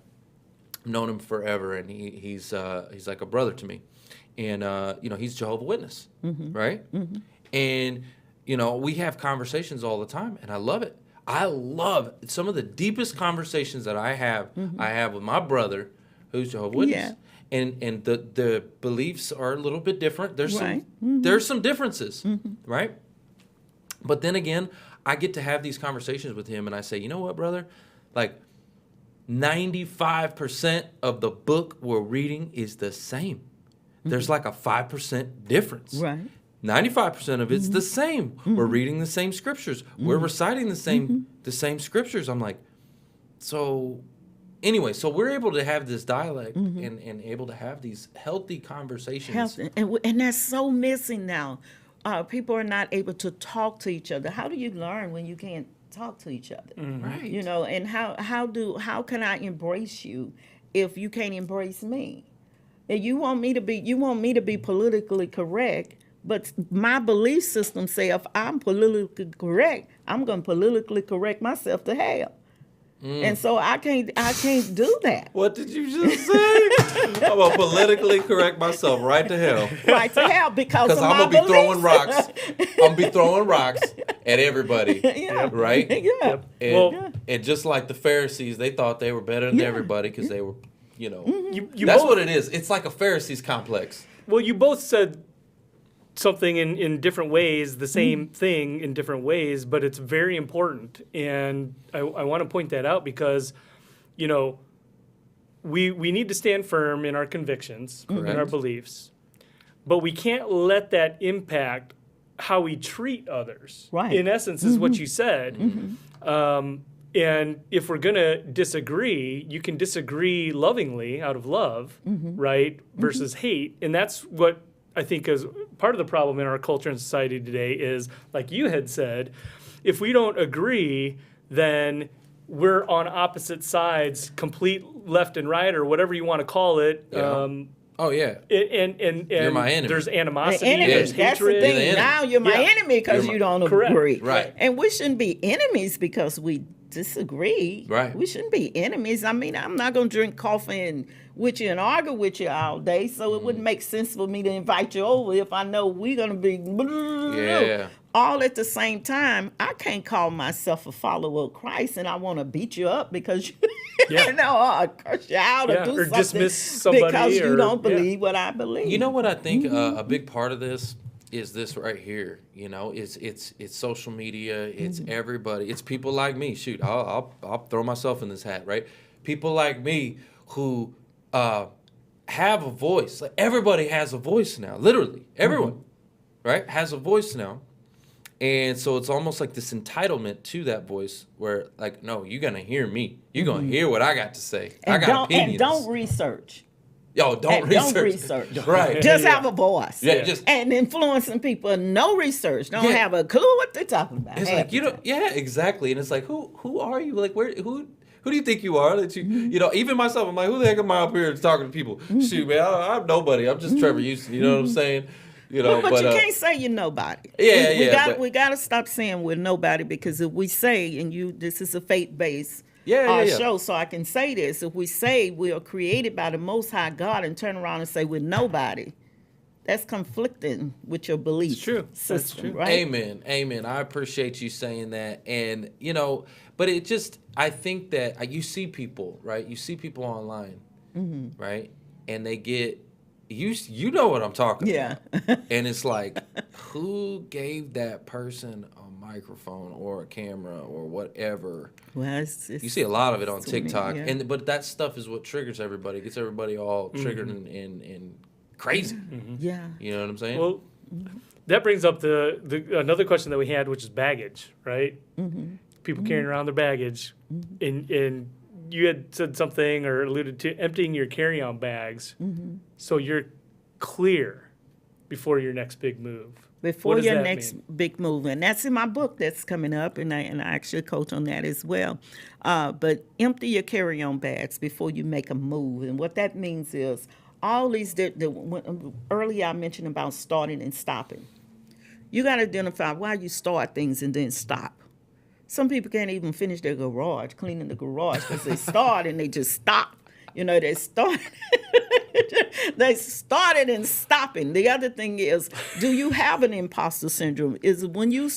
I've known him forever, and he's like a brother to me. And he's Jehovah's Witness, right? And we have conversations all the time, and I love it. I love some of the deepest conversations that I have. I have with my brother, who's Jehovah's Witness, and the beliefs are a little bit different. There's some differences, right? But then again, I get to have these conversations with him, and I say, you know what, brother? Like, 95% of the book we're reading is the same. There's like a 5% difference. Right. 95% of it's the same. We're reading the same scriptures. We're reciting the same scriptures. I'm like, so anyway, so we're able to have this dialect and able to have these healthy conversations. And that's so missing now. People are not able to talk to each other. How do you learn when you can't talk to each other? Right. And how can I embrace you if you can't embrace me? And you want me to be politically correct, but my belief system say if I'm politically correct, I'm going to politically correct myself to hell. And so I can't do that. What did you just say? I'm going to politically correct myself right to hell. Right to hell because I'm going to be throwing rocks. I'm going to be throwing rocks at everybody. Right? Yeah. And just like the Pharisees, they thought they were better than everybody because they were, You that's both, what it is. It's like a Pharisees complex. Well, you both said something in different ways, the same thing in different ways, but it's very important. And I want to point that out because, we need to stand firm in our convictions, in our beliefs, but we can't let that impact how we treat others. Right. In essence, is what you said. And if we're going to disagree, you can disagree lovingly out of love, right, versus hate. And that's what I think is part of the problem in our culture and society today is, like you had said, if we don't agree, then we're on opposite sides, complete left and right, or whatever you want to call it. Yeah. Oh yeah. And You're my enemy. there's The animosity, enemy. there's That's the hatred. You're the thing. enemy. Now you're my Yeah. enemy because you don't Correct. agree. Right. And we shouldn't be enemies because we disagree. Right. We shouldn't be enemies. I mean, I'm not going to drink coffee and with you and argue with you all day. So it wouldn't make sense for me to invite you over if I know we're going to be Yeah. all at the same time. I can't call myself a follower of Christ and I want to beat you up because you, Yeah. you know, or curse you out Yeah, or do or something dismiss somebody because you or- don't yeah. believe what I believe. You know what I think a big part of this is this right here. You know, it's social media. It's everybody. It's people like me. Shoot, I'll throw myself in this hat, right? People like me who have a voice. Like everybody has a voice now. Literally, everyone, right, has a voice now. And so it's almost like this entitlement to that voice where, like, no, you're going to hear me. You're going to hear what I got to say. I got opinions. And don't research. Yo, don't research. Don't research. Right. Just Yeah. have a voice. Yeah, just- and influencing people. No research. Don't Yeah. have a clue what they're talking about. It's half like, the you know, time. yeah, exactly. And it's like, who are you? Like, who do you think you are? That you know, even myself, I'm like, who the heck am I up here talking to people? Shoot, man, I'm nobody. I'm just Trevor Houston. You know what I'm saying? You know, But you can't say you're nobody. Yeah, we got to stop saying we're nobody because if we say, and this is a faith-based Yeah. show, so I can say this. If we say we are created by the Most High God and turn around and say we're nobody, that's conflicting with your belief It's true. That's system, true. right? Amen. I appreciate you saying that. And, you know, but it just, I think that you see people, right? You see people online, right? And they get, you know what I'm talking Yeah. about. And it's like, who gave that person a microphone or a camera or whatever? Well, it's You see a lot of it on too many, TikTok. yeah. But that stuff is what triggers everybody, gets everybody all triggered and crazy. Yeah. You know what I'm saying? Well, that brings up the another question that we had, which is baggage, right? People carrying around their baggage, and you had said something or alluded to emptying your carry-on bags, so you're clear before your next big move. Before What does your that next mean? big move, and that's in my book that's coming up, and I actually coach on that as well. But empty your carry-on bags before you make a move, and what that means is all these. Earlier I mentioned about starting and stopping. You got to identify why you start things and then stop. Some people can't even finish their garage, cleaning the garage, because they start and they just stop. You know, they started and stopping. The other thing is, do you have an imposter syndrome? Is when you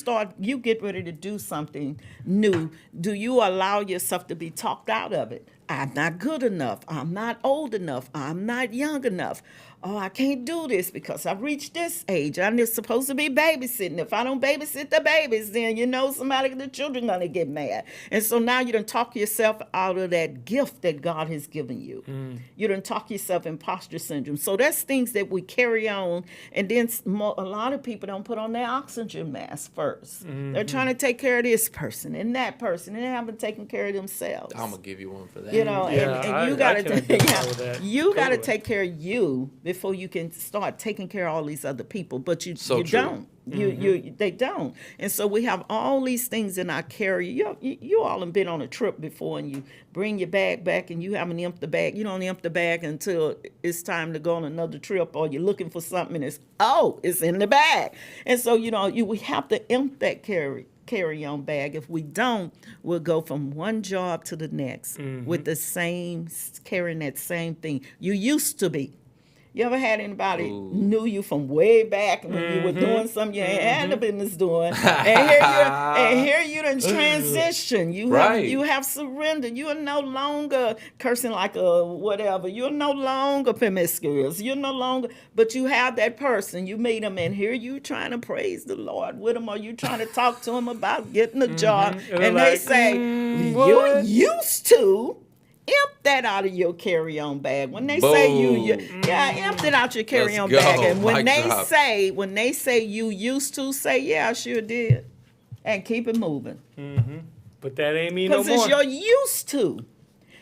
get ready to do something new, do you allow yourself to be talked out of it? I'm not good enough. I'm not old enough. I'm not young enough. Oh, I can't do this because I've reached this age. I'm just supposed to be babysitting. If I don't babysit the babies, then the children gonna get mad. And so now you done talk yourself out of that gift that God has given you. You done talk yourself imposter syndrome. So that's things that we carry on. And then a lot of people don't put on their oxygen mask first. They're trying to take care of this person and that person, and they haven't taken care of themselves. I'm going to give you one for that. You know, Yeah, and you I got can identify with that. you got to Totally. take care of you before you can start taking care of all these other people. But you So true. don't. They don't. And so we have all these things in our carry. You all have been on a trip before, and you bring your bag back, and you haven't emptied the bag. You don't empty the bag until it's time to go on another trip, or you're looking for something, and it's in the bag. And so we have to empty that carry-on bag. If we don't, we'll go from one job to the next with the same, carrying that same thing. You used to be. You ever had anybody knew you from way back when you were doing something you ain't had the business doing, and here you done transition. You have surrendered. You are no longer cursing like a whatever. You're no longer promiscuous. You're no longer, but you have that person. You meet them, and here you trying to praise the Lord with them, or you trying to talk to them about getting a job, and they say you used to. Empty that out of your carry-on bag. When they say empty it out your carry-on Let's bag. go. And when Mic they say you used to, say yeah, I sure did, and keep it moving. But that ain't me no more. Because it's your used to.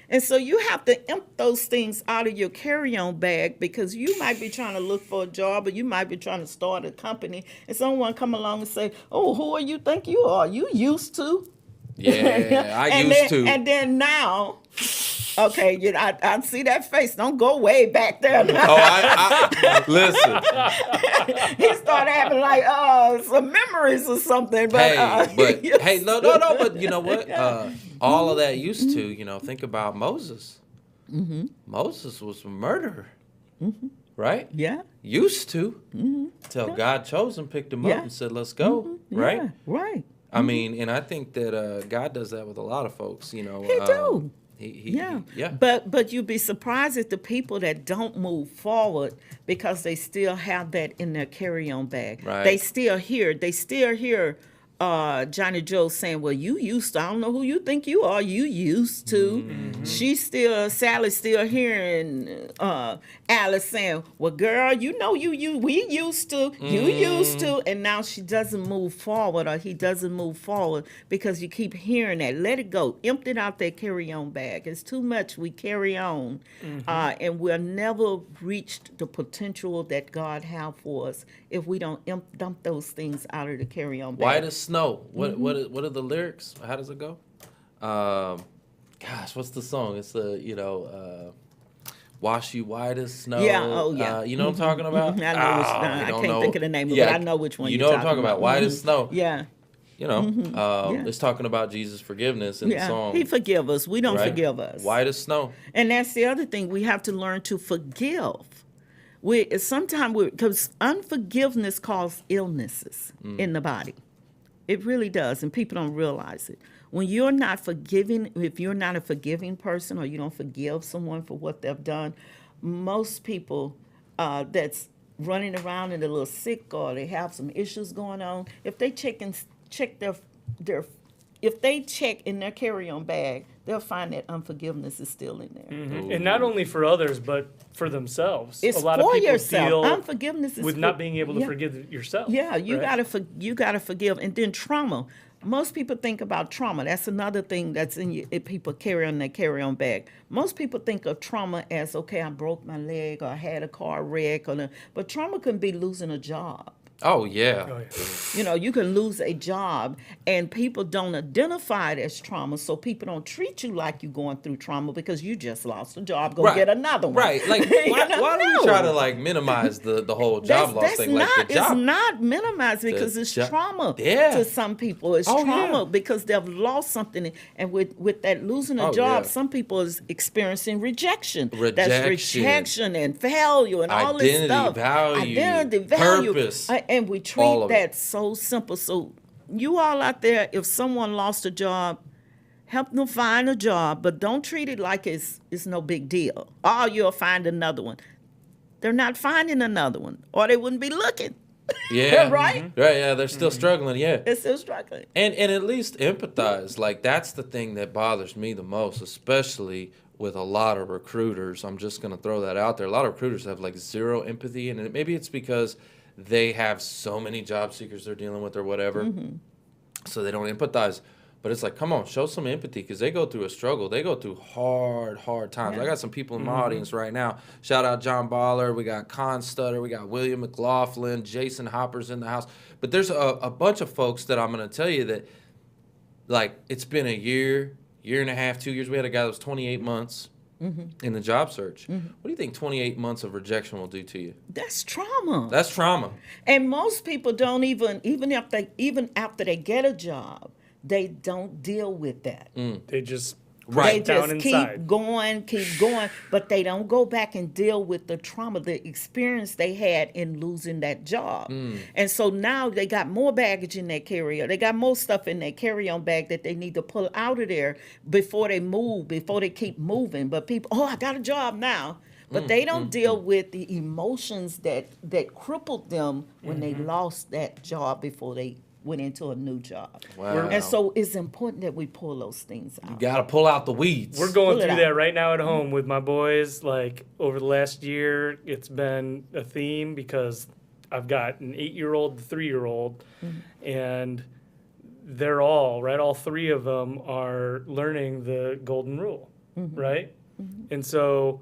And so you have to empty those things out of your carry-on bag, because you might be trying to look for a job, or you might be trying to start a company, and someone come along and say, oh, who are you think you are? You used to. Yeah, I and used then, to. And then now, okay, I see that face. Don't go way back there. Now. Oh, I listen. He started having like some memories or something. But Hey, no. But you know what? All of that used to. You know, think about Moses. Mm-hmm. Moses was a murderer, right? Yeah. Used to till God chose him, picked him up, and said, "Let's go." Right. Yeah, right. I mean, and I think that God does that with a lot of folks. You know, He do. Yeah. But you'd be surprised at the people that don't move forward because they still have that in their carry-on bag. Right. They still hear Johnny Joe saying, well, you used to, I don't know who you think you are, you used to. Mm-hmm. Sally's still hearing Alice saying, well, girl, you know we used to, you used to, and now she doesn't move forward or he doesn't move forward because you keep hearing that. Let it go. Empty it out that carry-on bag. It's too much we carry on, and we'll never reach the potential that God have for us if we don't dump those things out of the carry-on bag. White as snow. What are the lyrics? How does it go? Gosh, what's the song? It's wash you white as snow. Yeah, oh yeah. You know what I'm talking about? I know I can't think of the name of it. I know which one you you're know what I'm talking about. White as snow. Yeah. You know, it's talking about Jesus' forgiveness in the song. He forgive us. We don't forgive us. White as snow. And that's the other thing. We have to learn to forgive. Because unforgiveness causes illnesses in the body. It really does, and people don't realize it. When you're not forgiving, if you're not a forgiving person or you don't forgive someone for what they've done, most people that's running around and they're a little sick or they have some issues going on, if they check in their carry-on bag, they'll find that unforgiveness is still in there. Mm-hmm. And not only for others, but for themselves. It's a lot for of people yourself. deal Unforgiveness is with not being able to forgive yourself. Yeah, you right? gotta forgive. And then trauma. Most people think about trauma. That's another thing that's people carry on their carry-on bag. Most people think of trauma as, okay, I broke my leg or I had a car wreck, but trauma can be losing a job. Oh, yeah. You know, you can lose a job, and people don't identify it as trauma, so people don't treat you like you're going through trauma because you just lost a job. Go get another one. Right. Like, why do we try to, minimize the whole job loss thing? It's not minimized because it's trauma to some people. It's trauma because they've lost something. And with that losing a job, some people is experiencing rejection. That's rejection and failure and all this stuff. Identity value. Purpose. And we treat that so simple. So you all out there, if someone lost a job, help them find a job, but don't treat it like it's no big deal. Oh, you'll find another one. They're not finding another one, or they wouldn't be looking. Yeah. Right? Mm-hmm. Right, yeah, they're still struggling, yeah. They're still struggling. And at least empathize. Like, that's the thing that bothers me the most, especially with a lot of recruiters. I'm just going to throw that out there. A lot of recruiters have, zero empathy, and maybe it's because they have so many job seekers they're dealing with or whatever, so they don't empathize. But it's like, come on, show some empathy because they go through a struggle. They go through hard times. I got some people in my audience right now. Shout out John Baller. We got Con Stutter. We got William McLaughlin. Jason Hopper's in the house. But there's a bunch of folks that I'm going to tell you that, it's been a year and a half, 2 years. We had a guy that was 28 months. In the job search. What do you think 28 months of rejection will do to you? That's trauma. That's trauma. And most people don't even after they get a job, they don't deal with that. They just They down just inside. keep going, but they don't go back and deal with the trauma, the experience they had in losing that job. And so now they got more baggage in their carry-on. They got more stuff in their carry-on bag that they need to pull out of there before they move, before they keep moving. But people, I got a job now. But they don't deal with the emotions that crippled them when they lost that job before they went into a new job. Wow. And so it's important that we pull those things out. You got to pull out the weeds. We're going through that right now at home with my boys. Over the last year, it's been a theme because I've got an 8-year-old, 3-year-old, and they're all three of them are learning the golden rule, right? And so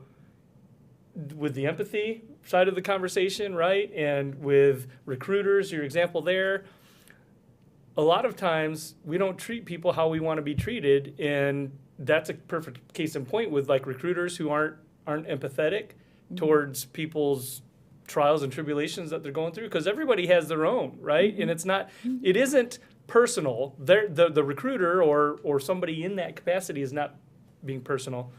with the empathy side of the conversation, right, and with recruiters, your example there, a lot of times we don't treat people how we want to be treated, and that's a perfect case in point with like recruiters who aren't empathetic towards people's trials and tribulations that they're going through, because everybody has their own, right? And it isn't personal. The recruiter or somebody in that capacity is not being personal,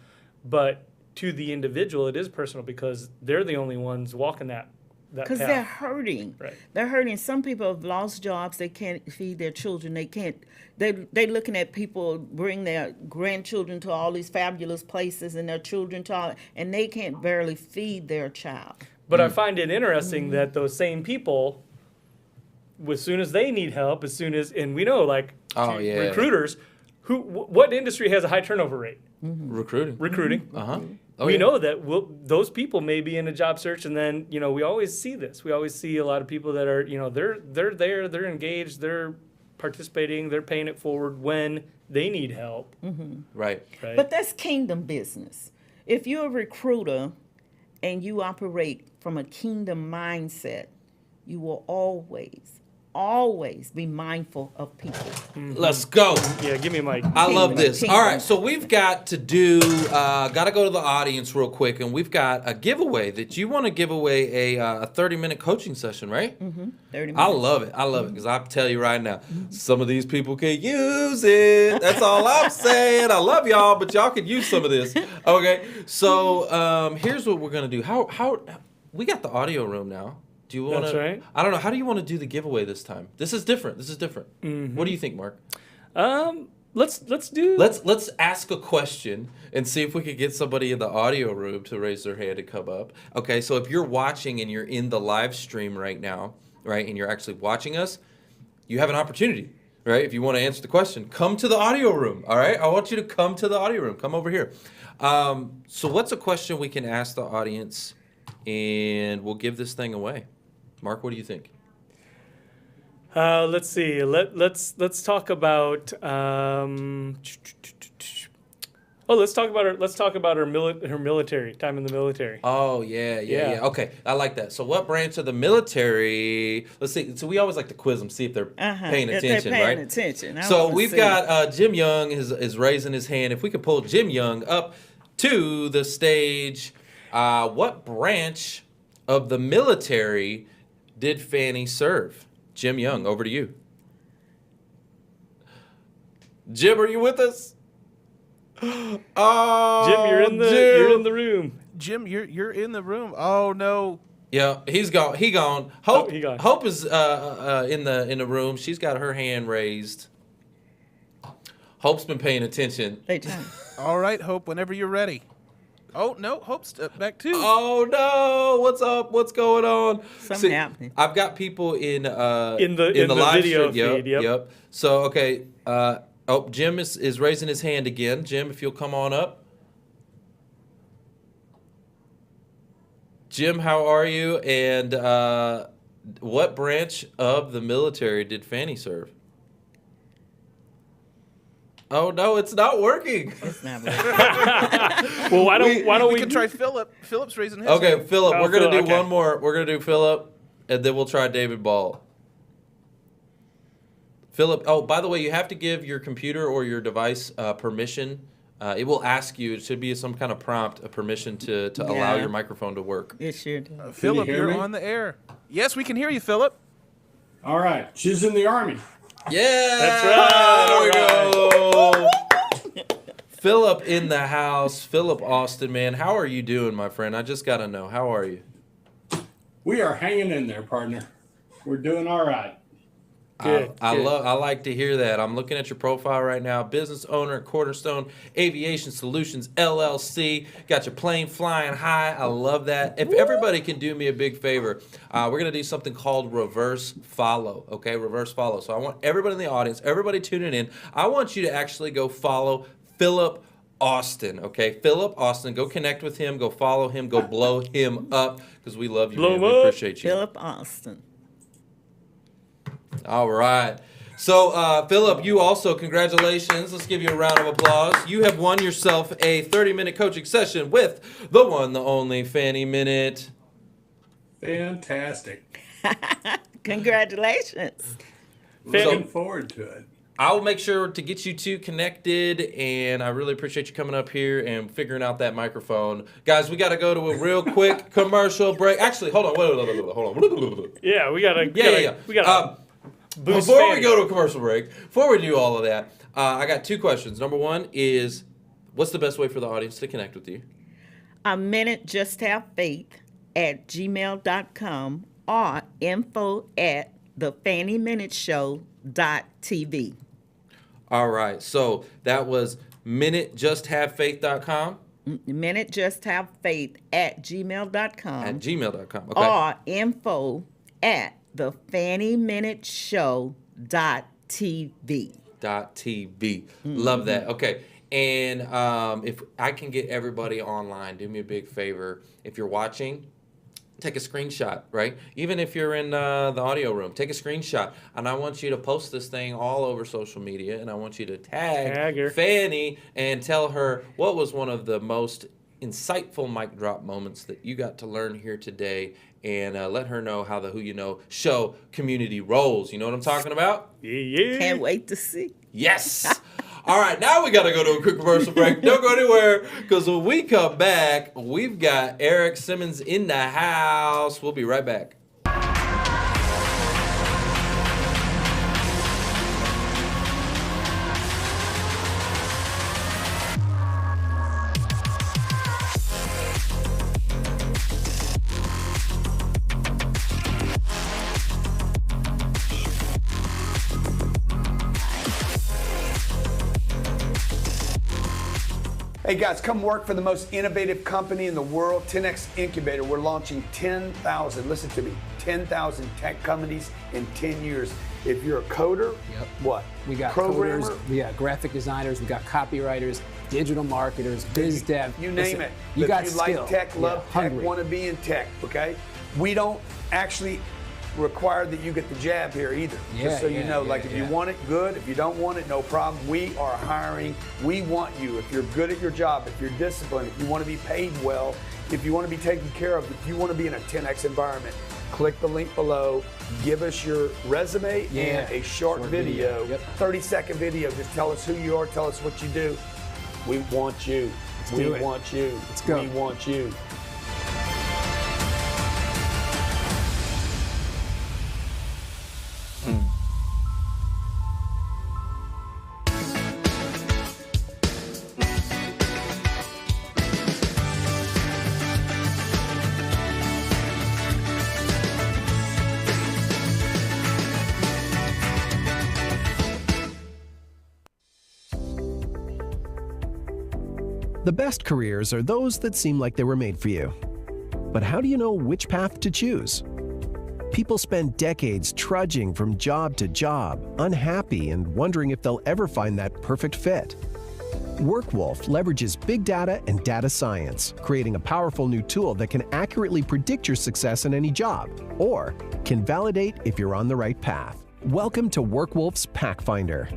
but to the individual it is personal because they're the only ones walking that because path. they're hurting. Right. They're hurting. Some people have lost jobs. They can't feed their children. They can't. They're looking at people bring their grandchildren to all these fabulous places and their children to all, and they can't barely feed their child. But I find it interesting that those same people, as soon as they need help, and we know like recruiters, what industry has a high turnover rate? Recruiting. We know that those people may be in a job search, and then we always see this. We always see a lot of people that are they're there, they're engaged, they're participating, they're paying it forward when they need help. Right. But that's kingdom business. If you're a recruiter and you operate from a kingdom mindset, you will always be mindful of people. Let's go. Yeah, give me a mic. I love this. All right, so we've got to got to go to the audience real quick, and we've got a giveaway that you want to give away a 30-minute coaching session, right? 30 minutes. I love it because I tell you right now, some of these people can't use it. That's all I'm saying. I love y'all, but y'all could use some of this. Okay, so here's what we're gonna do. How we got the audio room now. Do you want to? That's right. I don't know. How do you want to do the giveaway this time? This is different. What do you think, Mark? Let's ask a question and see if we could get somebody in the audio room to raise their hand and come up. Okay, so if you're watching and you're in the live stream right now, right, and you're actually watching us, you have an opportunity, right? If you want to answer the question, come to the audio room. All right, I want you to come to the audio room. Come over here. So what's a question we can ask the audience, and we'll give this thing away? Mark, what do you think? Let's see. Let's talk about. Let's talk about her military time in the military. Oh yeah. Okay, I like that. So, what branch of the military? Let's see. So we always like to quiz them, see if they're paying attention, they're paying right? attention. So we've got Jim Young is raising his hand. If we could pull Jim Young up to the stage, what branch of the military did Fanny serve? Jim Young, over to you. Jim, are you with us? Oh, Jim, you're in the room. Jim, you're in the room. Oh no. Yeah, he's gone. He gone. Hope he gone. Hope is in the room. She's got her hand raised. Hope's been paying attention. All right, Hope, whenever you're ready. Oh no, Hope's back too. Oh no, what's up? What's going on? Something happening. I've got people in the live video stream. feed. Yep. So okay. Jim is raising his hand again. Jim, if you'll come on up. Jim, how are you? And what branch of the military did Fanny serve? Oh no, it's not working. It's not working. Well, why don't we can try Philip? Philip's raising his Okay, hand. Philip, we're gonna do okay. one more. We're gonna do Philip, and then we'll try David Ball. Philip, oh, by the way, you have to give your computer or your device permission. It will ask you. It should be some kind of prompt, a permission to allow your microphone to work. It sure does. Philip, hear you're me? on the air. Yes, we can hear you, Philip. All right. She's in the Army. Yeah, That's right. There we go. Philip in the house. Philip Austin, man, how are you doing, my friend? I just gotta know, how are you? We are hanging in there, partner. We're doing all right. Good. I like to hear that. I'm looking at your profile right now. Business owner at Cornerstone Aviation Solutions LLC. Got your plane flying high. I love that. If everybody can do me a big favor, we're gonna do something called reverse follow. Okay, reverse follow. So I want everybody in the audience, everybody tuning in. I want you to actually go follow Philip Austin. Okay, Philip Austin. Go connect with him. Go follow him. Go blow him up because we love you, man. We appreciate you. Philip Austin. All right. So, Philip, you also, congratulations. Let's give you a round of applause. You have won yourself a 30-minute coaching session with the one, the only Fanny Minnitt. Fantastic. Congratulations. Looking forward to it. I'll make sure to get you two connected, and I really appreciate you coming up here and figuring out that microphone. Guys, we got to go to a real quick commercial break. Actually, hold on. Hold on. Yeah, we gotta. Before we go to a commercial break, before we do all of that, I got two questions. Number one is, what's the best way for the audience to connect with you? A minute just have faith at gmail.com or info at the Fanny Minnitt Show.tv. All right, so that was minutejusthavefaith.com. minutejusthavefaith at gmail.com. At gmail.com, okay. Or info at the Fanny Minnitt Show.tv. .tv. Love that. Okay. And if I can get everybody online, do me a big favor. If you're watching, take a screenshot, right? Even if you're in the audio room, take a screenshot. And I want you to post this thing all over social media. And I want you to tag her. Fanny and tell her what was one of the most insightful mic drop moments that you got to learn here today. And let her know how the Who You Know show community rolls. You know what I'm talking about? Yeah. Can't wait to see. Yes. All right, now we got to go to a quick commercial break. Don't go anywhere, because when we come back, we've got Erik Simins in the house. We'll be right back. Hey guys, come work for the most innovative company in the world, 10X Incubator. We're launching 10,000, listen to me, 10,000 tech companies in 10 years. If you're a coder, what? We got programmer, coders, we got graphic designers, we got copywriters, digital marketers, biz dev. you name it. You If got you skill. like tech, love tech, hungry. want to be in tech, okay? We don't actually require that you get the jab here either. Just so you know, if you want it, good. If you don't want it, no problem. We are hiring. We want you. If you're good at your job, if you're disciplined, if you want to be paid well, if you want to be taken care of, if you want to be in a 10X environment, click the link below. Give us your resume and a short video. 30-second video. Just tell us who you are. Tell us what you do. We want you. We want you. Let's go. We want you. The best careers are those that seem like they were made for you. But how do you know which path to choose? People spend decades trudging from job to job, unhappy and wondering if they'll ever find that perfect fit. WorkWolf leverages big data and data science, creating a powerful new tool that can accurately predict your success in any job, or can validate if you're on the right path. Welcome to WorkWolf's Packfinder.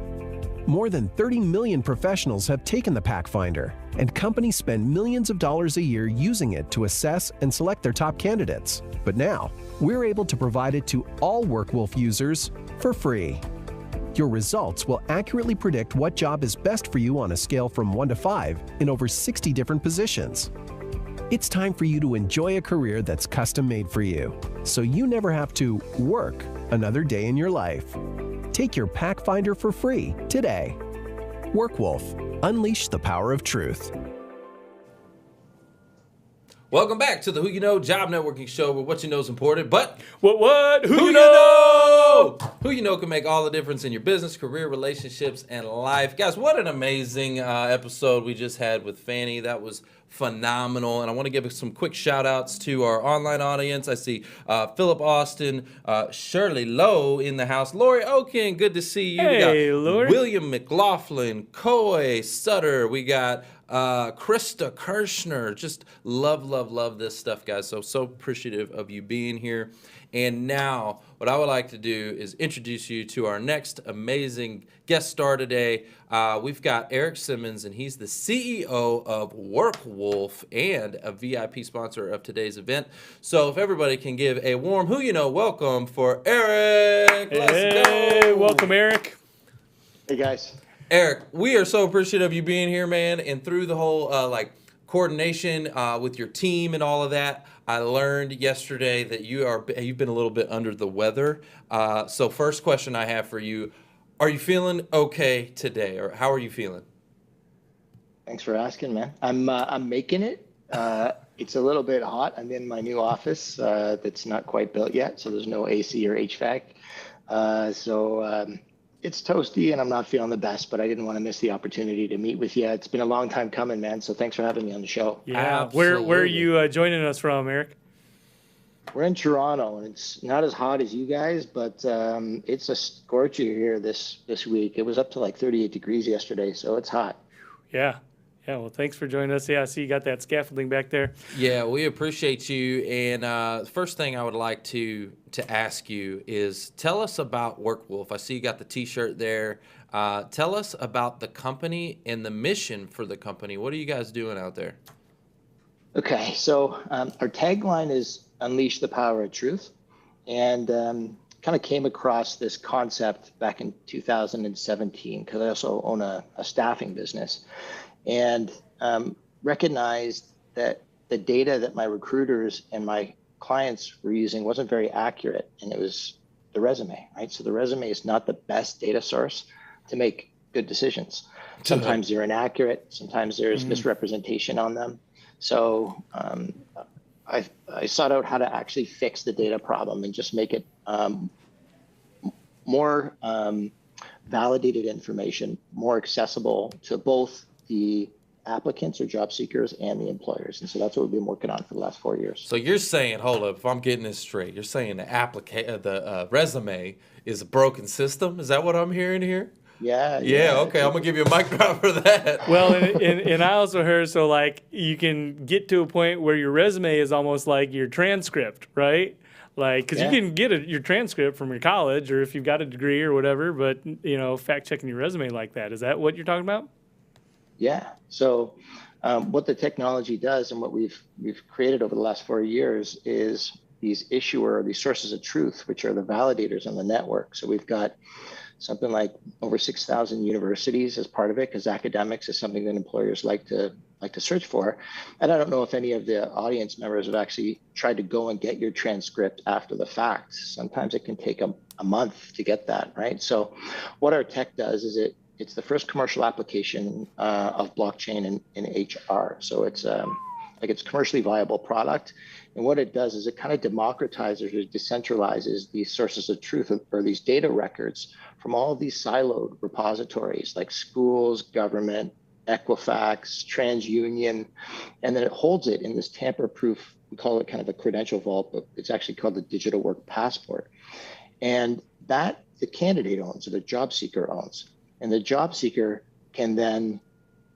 More than 30 million professionals have taken the Packfinder, and companies spend millions of dollars a year using it to assess and select their top candidates. But now, we're able to provide it to all WorkWolf users for free. Your results will accurately predict what job is best for you on a scale from 1 to 5 in over 60 different positions. It's time for you to enjoy a career that's custom-made for you, so you never have to work another day in your life. Take your Packfinder for free today. WorkWolf. Unleash the power of truth. Welcome back to the Who You Know Job Networking Show, where what you know is important, but what? Who you know? Who you know can make all the difference in your business, career, relationships, and life. Guys, what an amazing episode we just had with Fanny. That was phenomenal. And I want to give some quick shout outs to our online audience. I see Philip Austin, Shirley Lowe in the house, Lori Oken, good to see you. Hey, we got Lori. William McLaughlin, Coy Sutter. We got Krista Kirshner. Just love this stuff, guys. So appreciative of you being here. And now what I would like to do is introduce you to our next amazing guest star today. We've got Erik Simins, and he's the CEO of WorkWolf and a VIP sponsor of today's event. So if everybody can give a warm welcome for Erik. Let's go. Welcome, Erik. Hey, guys. Erik, we are so appreciative of you being here, man. And through the whole coordination with your team and all of that, I learned yesterday that you've been a little bit under the weather. So first question I have for you, are you feeling okay today, or how are you feeling? Thanks for asking, man. I'm making it. It's a little bit hot. I'm in my new office that's not quite built yet, so there's no AC or HVAC. It's toasty and I'm not feeling the best, but I didn't want to miss the opportunity to meet with you. It's been a long time coming, man. So thanks for having me on the show. Yeah. Where are you joining us from, Erik? We're in Toronto, and it's not as hot as you guys, but it's a scorcher here this week. It was up to like 38 degrees yesterday, so it's hot. Yeah. Yeah, well, thanks for joining us. Yeah, I see you got that scaffolding back there. Yeah, we appreciate you. And the first thing I would like to ask you is tell us about WorkWolf. I see you got the T-shirt there. Tell us about the company and the mission for the company. What are you guys doing out there? Okay, so our tagline is Unleash the Power of Truth. And kind of came across this concept back in 2017 because I also own a staffing business. And recognized that the data that my recruiters and my clients were using wasn't very accurate, and it was the resume, right? So the resume is not the best data source to make good decisions. Sometimes they're inaccurate, sometimes there's misrepresentation on them. So I sought out how to actually fix the data problem and just make it more validated information, more accessible to both the applicants or job seekers and the employers. And so that's what we've been working on for the last 4 years. So you're saying, hold up, if I'm getting this straight, you're saying the resume is a broken system? Is that what I'm hearing here? Yeah. Okay, I'm gonna give you a mic drop for that. Well, and I also heard, so like you can get to a point where your resume is almost like your transcript, right? Like, because you can get your transcript from your college, or if you've got a degree or whatever, but fact checking your resume like that, is that what you're talking about? Yeah. So what the technology does and what we've created over the last 4 years is these sources of truth, which are the validators on the network. So we've got something like over 6,000 universities as part of it, because academics is something that employers like to search for. And I don't know if any of the audience members have actually tried to go and get your transcript after the fact. Sometimes it can take a month to get that, right? So what our tech does is it's the first commercial application of blockchain in HR. So it's it's a commercially viable product. And what it does is it kind of democratizes or decentralizes these sources of truth or these data records from all of these siloed repositories like schools, government, Equifax, TransUnion, and then it holds it in this tamper-proof, we call it kind of a credential vault, but it's actually called the Digital Work Passport. And that the candidate owns or the job seeker owns. And the job seeker can then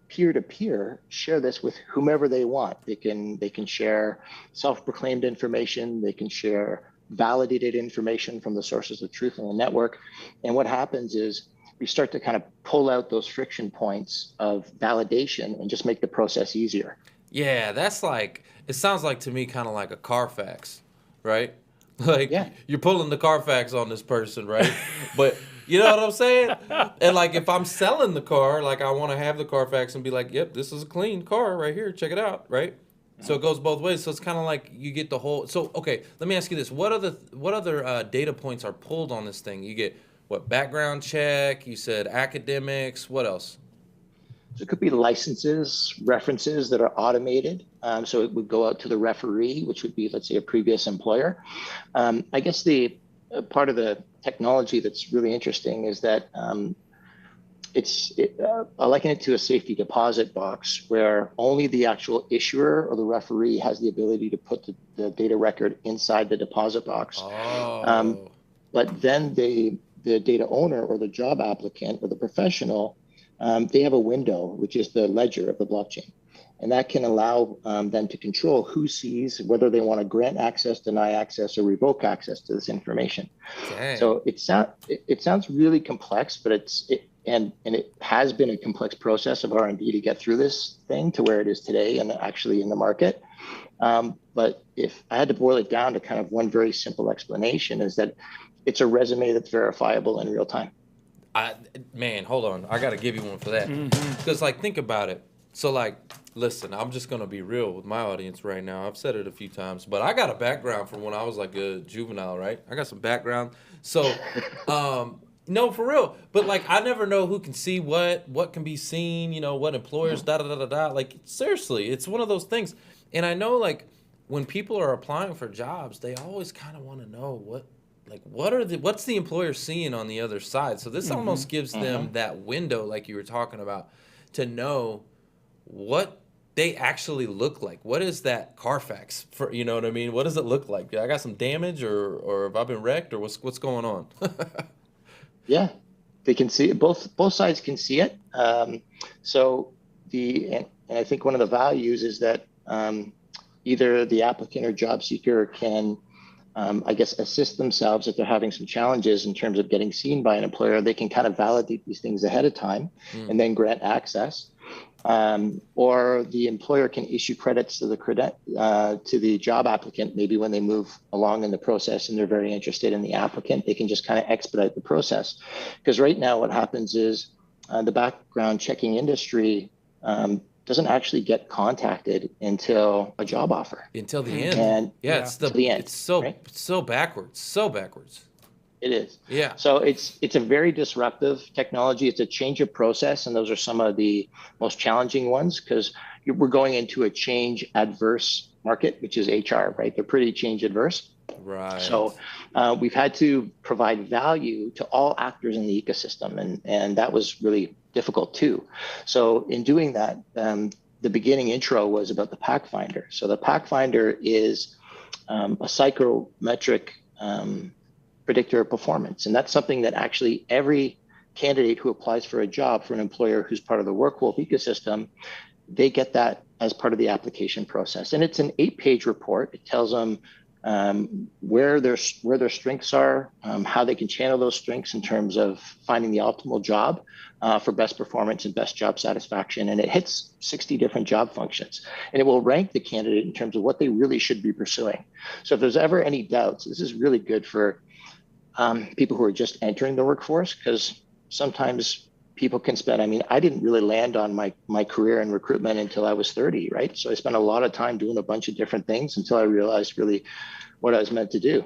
peer-to-peer share this with whomever they want. They can share self-proclaimed information. They can share validated information from the sources of truth in the network. And what happens is we start to kind of pull out those friction points of validation and just make the process easier. Yeah, that's like, it sounds like to me kind of like a Carfax, right? Like you're pulling the Carfax on this person, right? But you know what I'm saying? And like if I'm selling the car, like I want to have the Carfax and be like, yep, this is a clean car right here. Check it out, right? So it goes both ways. So it's kind of like you get the whole. So okay, let me ask you this: what other data points are pulled on this thing? You get what, background check? You said academics. What else? So it could be licenses, references that are automated. So it would go out to the referee, which would be, let's say, a previous employer. I guess the part of the technology that's really interesting is that I liken it to a safety deposit box where only the actual issuer or the referee has the ability to put the data record inside the deposit box. But then the data owner or the job applicant or the professional they have a window, which is the ledger of the blockchain. And that can allow them to control who sees, whether they want to grant access, deny access, or revoke access to this information. Dang. So it sounds really complex, but it has been a complex process of R&D to get through this thing to where it is today and actually in the market. But if I had to boil it down to kind of one very simple explanation, is that it's a resume that's verifiable in real time. Man, hold on. I got to give you one for that. Because, like, think about it. So, like, listen, I'm just going to be real with my audience right now. I've said it a few times, but I got a background from when I was, like, a juvenile, right? I got some background. So, no, for real. But, like, I never know who can see what can be seen, you know, what employers, da-da-da-da-da. Like, seriously, it's one of those things. And I know, like, when people are applying for jobs, they always kind of want to know what's the employer seeing on the other side. So this almost gives them that window, like you were talking about, to know what they actually look like. What is that Carfax for? You know what I mean? What does it look like? I got some damage, or have I been wrecked, or what's going on? Yeah, they can see it. Both sides can see it. And I think one of the values is that either the applicant or job seeker can, assist themselves if they're having some challenges in terms of getting seen by an employer. They can kind of validate these things ahead of time and then grant access. Or the employer can issue credits to the job applicant. Maybe when they move along in the process and they're very interested in the applicant, they can just kind of expedite the process. Because right now what happens is the background checking industry doesn't actually get contacted until a job offer. Until the end. And it's the end. It's so backwards. It is. Yeah. So it's a very disruptive technology. It's a change of process, and those are some of the most challenging ones because we're going into a change adverse market, which is HR, right? They're pretty change adverse. Right. So we've had to provide value to all actors in the ecosystem, and that was really difficult too. So in doing that, the beginning intro was about the Pack Finder. So the Pack Finder is a psychometric predictor of performance. And that's something that actually every candidate who applies for a job for an employer who's part of the WorkWolf ecosystem, they get that as part of the application process. And it's an 8-page report. It tells them where their strengths are, how they can channel those strengths in terms of finding the optimal job for best performance and best job satisfaction. And it hits 60 different job functions. And it will rank the candidate in terms of what they really should be pursuing. So if there's ever any doubts, this is really good for people who are just entering the workforce, because sometimes people can spend, I didn't really land on my career in recruitment until I was 30, right? So I spent a lot of time doing a bunch of different things until I realized really what I was meant to do.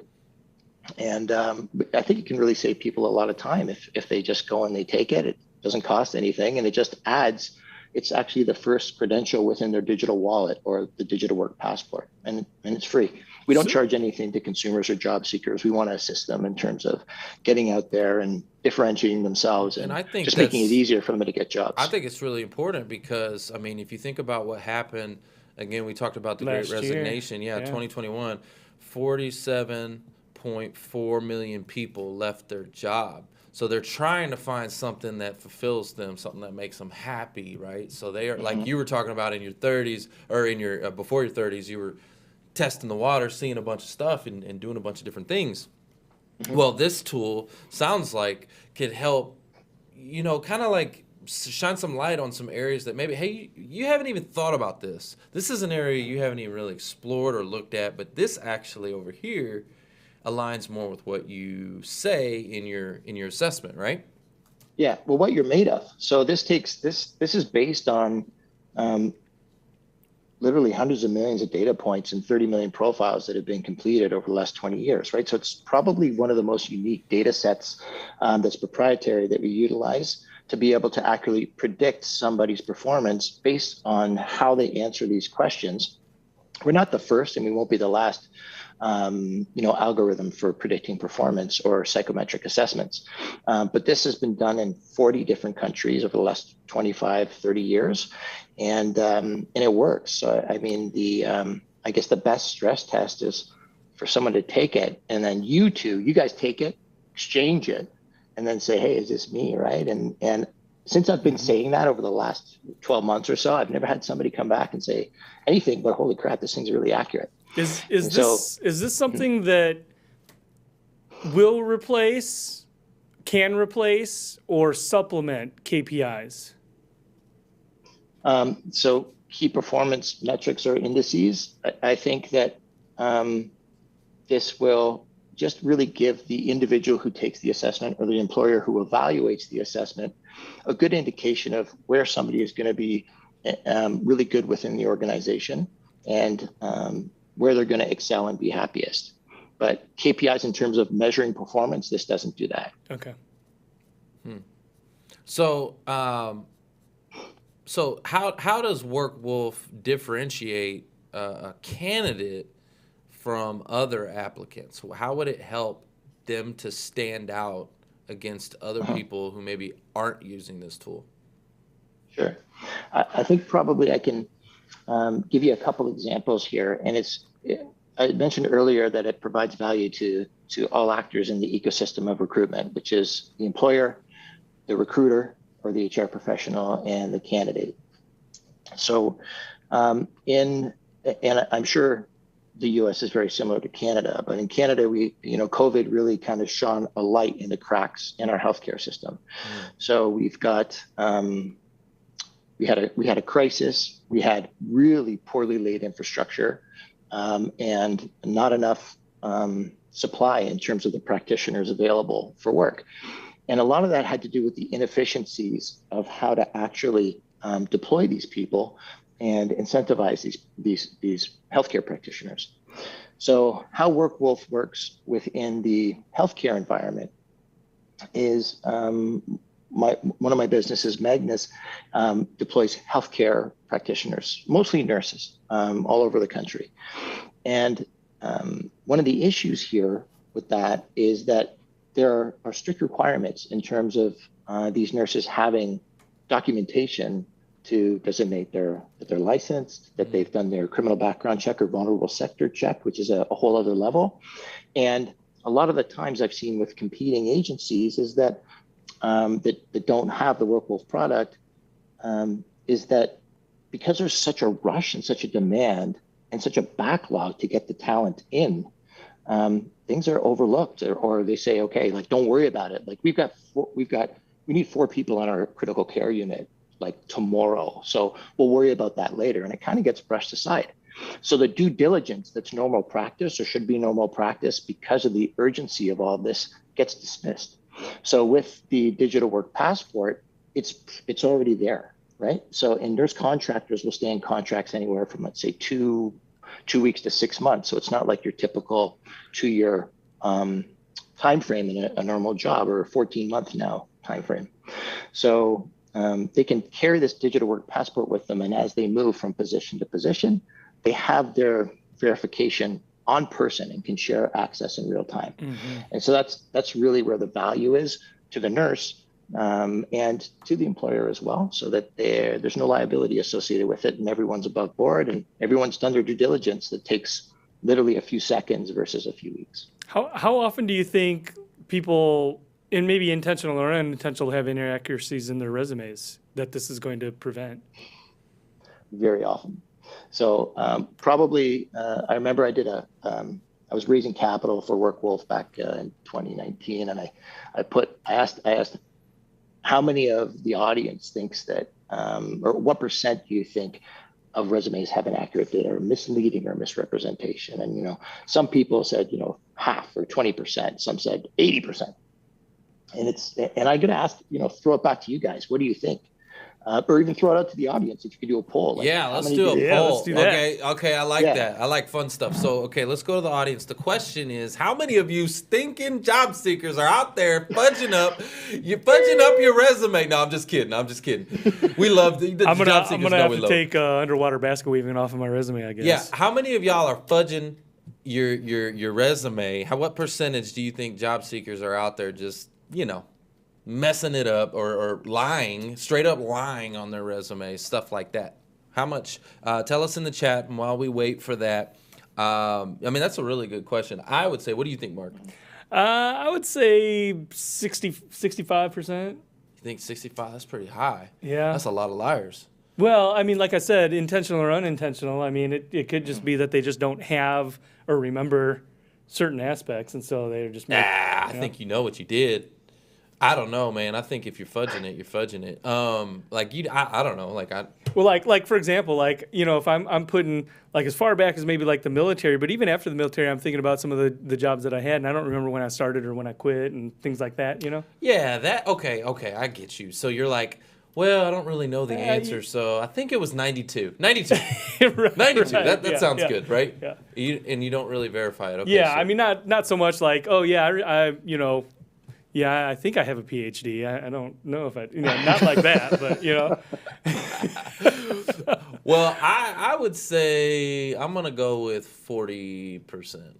And I think it can really save people a lot of time if they just go and they take it. It doesn't cost anything, and it just adds, it's actually the first credential within their digital wallet or the digital work passport, and it's free. We don't charge anything to consumers or job seekers. We want to assist them in terms of getting out there and differentiating themselves and I think just making it easier for them to get jobs. I think it's really important because, if you think about what happened, again, we talked about the Great Resignation. Yeah, 2021, 47.4 million people left their job. So they're trying to find something that fulfills them, something that makes them happy, right? So they are, like you were talking about in your 30s or in your before your 30s, you were testing the water, seeing a bunch of stuff and doing a bunch of different things. Well, this tool sounds like could help, kind of like shine some light on some areas that maybe, hey, you haven't even thought about this. This is an area you haven't even really explored or looked at, but this actually over here aligns more with what you say in your assessment, right? Yeah, well, what you're made of. So this is based on literally hundreds of millions of data points and 30 million profiles that have been completed over the last 20 years, right? So it's probably one of the most unique data sets that's proprietary that we utilize to be able to accurately predict somebody's performance based on how they answer these questions. We're not the first, and we won't be the last algorithm for predicting performance or psychometric assessments. But this has been done in 40 different countries over the last 25, 30 years. And it works. So, I guess the best stress test is for someone to take it, and then you guys take it, exchange it, and then say, hey, is this me, right? And since I've been saying that over the last 12 months or so, I've never had somebody come back and say anything but, holy crap, this thing's really accurate. Is this something that will replace, can replace, or supplement KPIs? So key performance metrics or indices, I think that this will just really give the individual who takes the assessment or the employer who evaluates the assessment a good indication of where somebody is going to be really good within the organization and where they're going to excel and be happiest. But KPIs in terms of measuring performance, this doesn't do that. Okay. So, so how does WorkWolf differentiate a candidate from other applicants? How would it help them to stand out against other people who maybe aren't using this tool? Sure. I think probably I can give you a couple examples here. And I mentioned earlier that it provides value to all actors in the ecosystem of recruitment, which is the employer, the recruiter, or the HR professional, and the candidate. So and I'm sure the US is very similar to Canada, but in Canada, COVID really kind of shone a light in the cracks in our healthcare system. So we've got, we had a crisis, we had really poorly laid infrastructure, and not enough supply in terms of the practitioners available for work. And a lot of that had to do with the inefficiencies of how to actually deploy these people and incentivize these healthcare practitioners. So how WorkWolf works within the healthcare environment is one of my businesses, Magnus, deploys healthcare practitioners, mostly nurses, all over the country. And one of the issues here with that is that there are strict requirements in terms of these nurses having documentation to designate that they're licensed, that they've done their criminal background check or vulnerable sector check, which is a whole other level. And a lot of the times I've seen with competing agencies is that that don't have the WorkWolf product, is that because there's such a rush and such a demand and such a backlog to get the talent in, things are overlooked, or they say, okay, like, don't worry about it. Like we need 4 people on our critical care unit, like tomorrow. So we'll worry about that later. And it kind of gets brushed aside. So the due diligence that's normal practice or should be normal practice because of the urgency of all this gets dismissed. So with the digital work passport, it's already there, right? So and nurse contractors will stay in contracts anywhere from, let's say, 2 weeks to 6 months. So it's not like your typical 2-year time frame in a normal job, or a 14-month now time frame. So they can carry this digital work passport with them, and as they move from position to position, they have their verification on person and can share access in real time. And so that's really where the value is to the nurse and to the employer as well, so that there's no liability associated with it, and everyone's above board and everyone's done their due diligence that takes literally a few seconds versus a few weeks. How often do you think people, and maybe intentional or unintentional, have inaccuracies in their resumes that this is going to prevent? Very often. So probably, I remember I was raising capital for WorkWolf back in 2019, and I asked how many of the audience thinks that, or what % do you think of resumes have inaccurate data or misleading or misrepresentation? And, some people said, half or 20%, some said 80%. And I'm going to ask, throw it back to you guys. What do you think? Or even throw it out to the audience if you could do a poll. Like, yeah, let's do a poll. Let's do that. Okay, I like that. I like fun stuff. So, okay, let's go to the audience. The question is, how many of you stinking job seekers are out there fudging up your resume? No, I'm just kidding. We love the job seekers. I'm gonna have to take underwater basket weaving off of my resume, I guess. Yeah, how many of y'all are fudging your resume? What percentage do you think job seekers are out there just, messing it up or lying, straight up lying on their resume, stuff like that? How much? Tell us in the chat, and while we wait for that, that's a really good question. I would say, what do you think, Mark? I would say 65%. You think 65? That's pretty high. Yeah. That's a lot of liars. Well, I mean, like I said, intentional or unintentional, I mean, it could just be that they just don't have or remember certain aspects, and so they're just... I think you know what you did. I don't know, man. I think if you're fudging it, you're fudging it. I don't know. Well, like for example, like, you know, if I'm putting, like, as far back as maybe like the military, but even after the military, I'm thinking about some of the jobs that I had, and I don't remember when I started or when I quit and things like that, you know? Yeah, okay, I get you. So you're like, well, I don't really know the answer, so I think it was 92. 92. Right, 92. right. That sounds good, right? Yeah. You don't really verify it. Okay, Yeah, so. I mean, not so much like, oh, yeah, I you know, yeah, I think I have a PhD. I don't know if not like that, but, you know. Well, I would say I'm going to go with 40%.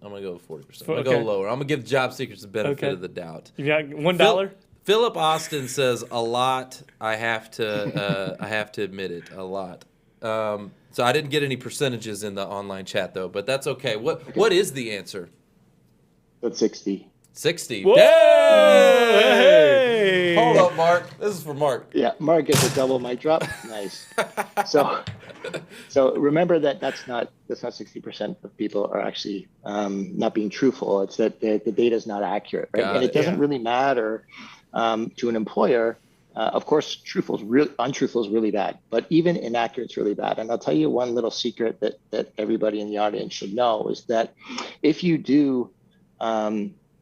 I'm going to go with 40%. I'm going to go lower. I'm going to give job seekers the benefit of the doubt. You got $1? Philip Austin says a lot. I have to admit it, a lot. So I didn't get any percentages in the online chat though, but that's okay. What is the answer? That's 60. 60. Whoa! Hey! Hold up, Mark. This is for Mark. Yeah, Mark gets a double mic drop. Nice. So remember that's not 60% of people are actually not being truthful. It's that the data is not accurate, right? And it doesn't really matter to an employer. Of course, untruthful is really bad, but even inaccurate is really bad. And I'll tell you one little secret that everybody in the audience should know is that if you do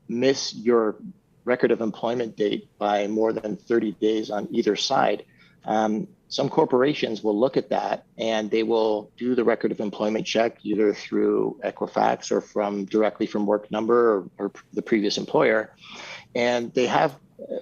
miss your record of employment date by more than 30 days on either side, some corporations will look at that and they will do the record of employment check either through Equifax or directly from Work Number or the previous employer. And they have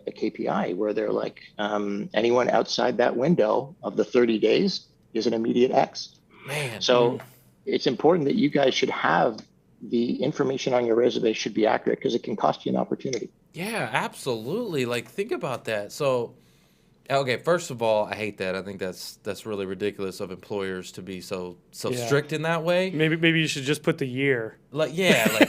a KPI where they're like, anyone outside that window of the 30 days is an immediate X. Man. So it's important that you guys should have the information on your resume should be accurate because it can cost you an opportunity. Yeah, absolutely. Like, think about that. So, okay, first of all, I hate that. I think that's really ridiculous of employers to be so strict in that way. Maybe you should just put the year. Like,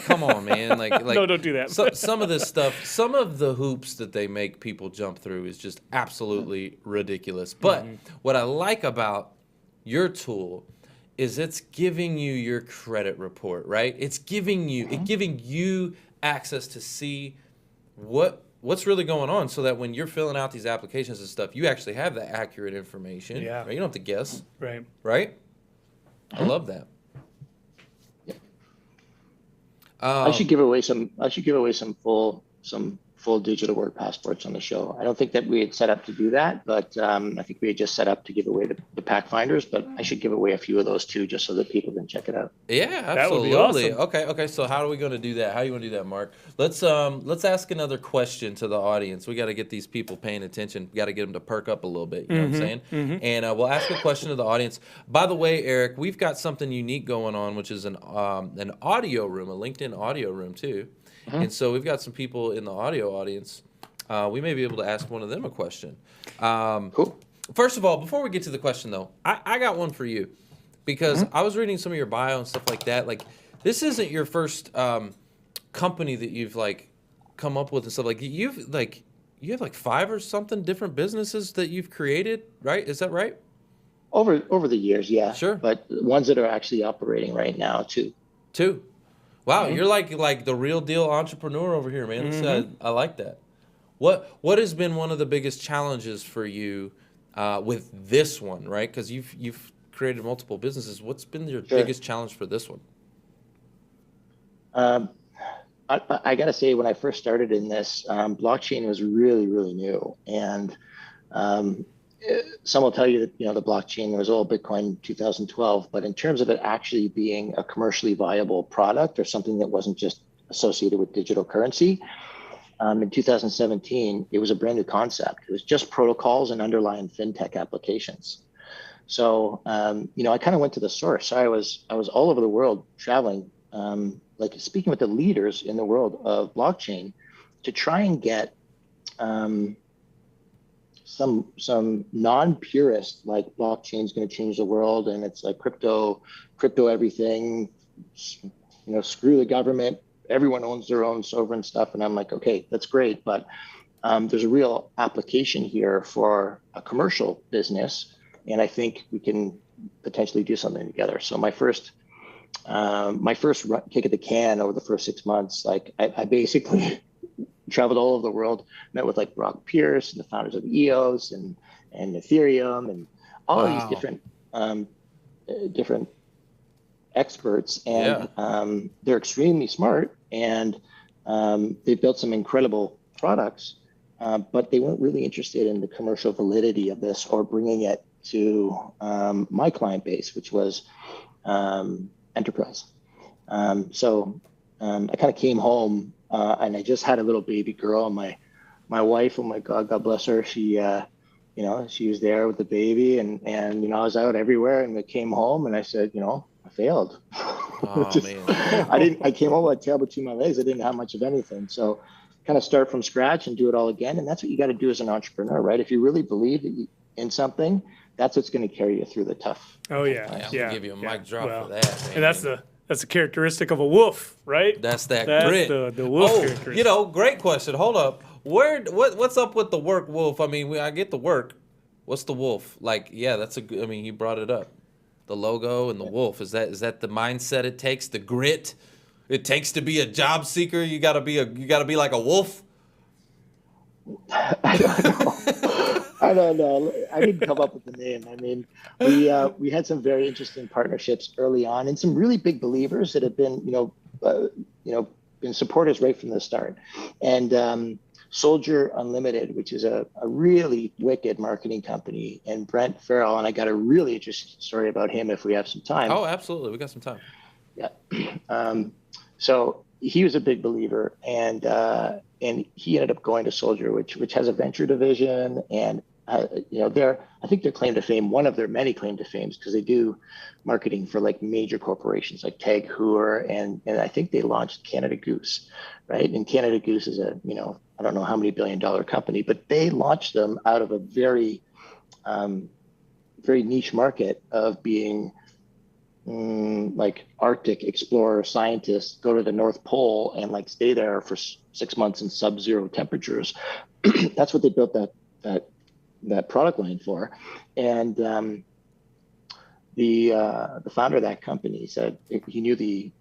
come on, man. Like no, don't do that. Some of this stuff, some of the hoops that they make people jump through is just absolutely ridiculous. But what I like about your tool is it's giving you your credit report, right? It's giving you access to see what's really going on so that when you're filling out these applications and stuff, you actually have the accurate information. Yeah. Right? You don't have to guess. Right. Right? I love that. I should give away some full digital work passports on the show. I don't think that we had set up to do that, but I think we had just set up to give away the pack finders, but I should give away a few of those too, just so that people can check it out. Yeah, absolutely. That would be awesome. Okay. So how are we going to do that? How do you want to do that, Mark? Let's ask another question to the audience. We got to get these people paying attention. We got to get them to perk up a little bit. You know what I'm saying? And we'll ask a question to the audience. By the way, Eric, we've got something unique going on, which is an audio room, a LinkedIn audio room too. And so we've got some people in the audio audience. We may be able to ask one of them a question. Cool. First of all, before we get to the question, though, I got one for you. Because I was reading some of your bio and stuff like that. Like, this isn't your first company that you've, like, come up with and stuff. Like, you have, like, 5 or something different businesses that you've created, right? Is that right? Over the years, yeah. Sure. But ones that are actually operating right now, too. Wow, you're like the real deal entrepreneur over here, man. I like that. What has been one of the biggest challenges for you with this one, right? Because you've created multiple businesses. What's been your biggest challenge for this one? I got to say, when I first started in this, blockchain was really, really new, and some will tell you that the blockchain was all Bitcoin in 2012, but in terms of it actually being a commercially viable product or something that wasn't just associated with digital currency, in 2017 it was a brand new concept. It was just protocols and underlying fintech applications. So I kind of went to the source. I was all over the world traveling, like speaking with the leaders in the world of blockchain to try and get some non-purist, like blockchain's going to change the world and it's like crypto everything, screw the government, everyone owns their own sovereign stuff. And I'm like, okay, that's great, but there's a real application here for a commercial business, and I think we can potentially do something together. So my first kick at the can over the first 6 months, like I basically traveled all over the world, met with like Brock Pierce and the founders of EOS and Ethereum and all of these different experts, and they're extremely smart, and they built some incredible products, but they weren't really interested in the commercial validity of this or bringing it to my client base, which was enterprise. So I kind of came home and I just had a little baby girl, and my wife, oh my God bless her, she she was there with the baby, and I was out everywhere, and I came home and I said, I failed. Man. I came home with a tail between my legs. I didn't have much of anything. So kind of start from scratch and do it all again. And that's what you got to do as an entrepreneur, right? If you really believe in something, that's what's going to carry you through the tough. Oh yeah. I'm gonna give you a mic drop for that. Man. And that's a characteristic of a wolf, right? That's grit. The wolf characteristic. Great question. Hold up. What's up with the work wolf? I mean, I get the work. What's the wolf? Like, yeah, that's a good, I mean, you brought it up. The logo and the wolf. Is that the mindset it takes, the grit it takes to be a job seeker? You gotta be like a wolf? I don't know. I didn't come up with the name. I mean, we had some very interesting partnerships early on, and some really big believers that have been, been supporters right from the start. And Soldier Unlimited, which is a really wicked marketing company, and Brent Farrell, and I got a really interesting story about him if we have some time. Oh, absolutely. We got some time. Yeah. So he was a big believer, and he ended up going to Soldier, which has a venture division, and I think their claim to fame, one of their many claim to fames, because they do marketing for like major corporations like Tag Heuer, and I think they launched Canada Goose, right? And Canada Goose is a, I don't know how many $billion company, but they launched them out of a very, very niche market of being like Arctic explorer scientists, go to the North Pole and like stay there for 6 months in sub-zero temperatures. That's what they built that product line for. And the founder of that company said he knew the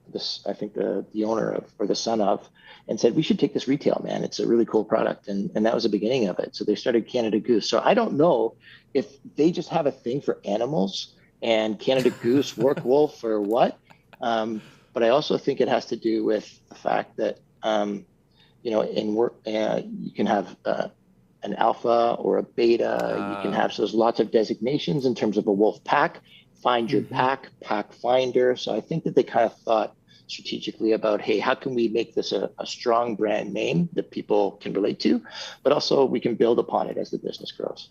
owner of, or the son of, and said, we should take this retail, man. It's a really cool product. And that was the beginning of it. So they started Canada Goose. So I don't know if they just have a thing for animals and Canada Goose, WorkWolf, or what. But I also think it has to do with the fact that, in work, you can have an alpha or a beta. You can have, so there's lots of designations in terms of a wolf pack, find your pack finder. So I think that they kind of thought strategically about, hey, how can we make this a strong brand name that people can relate to, but also we can build upon it as the business grows.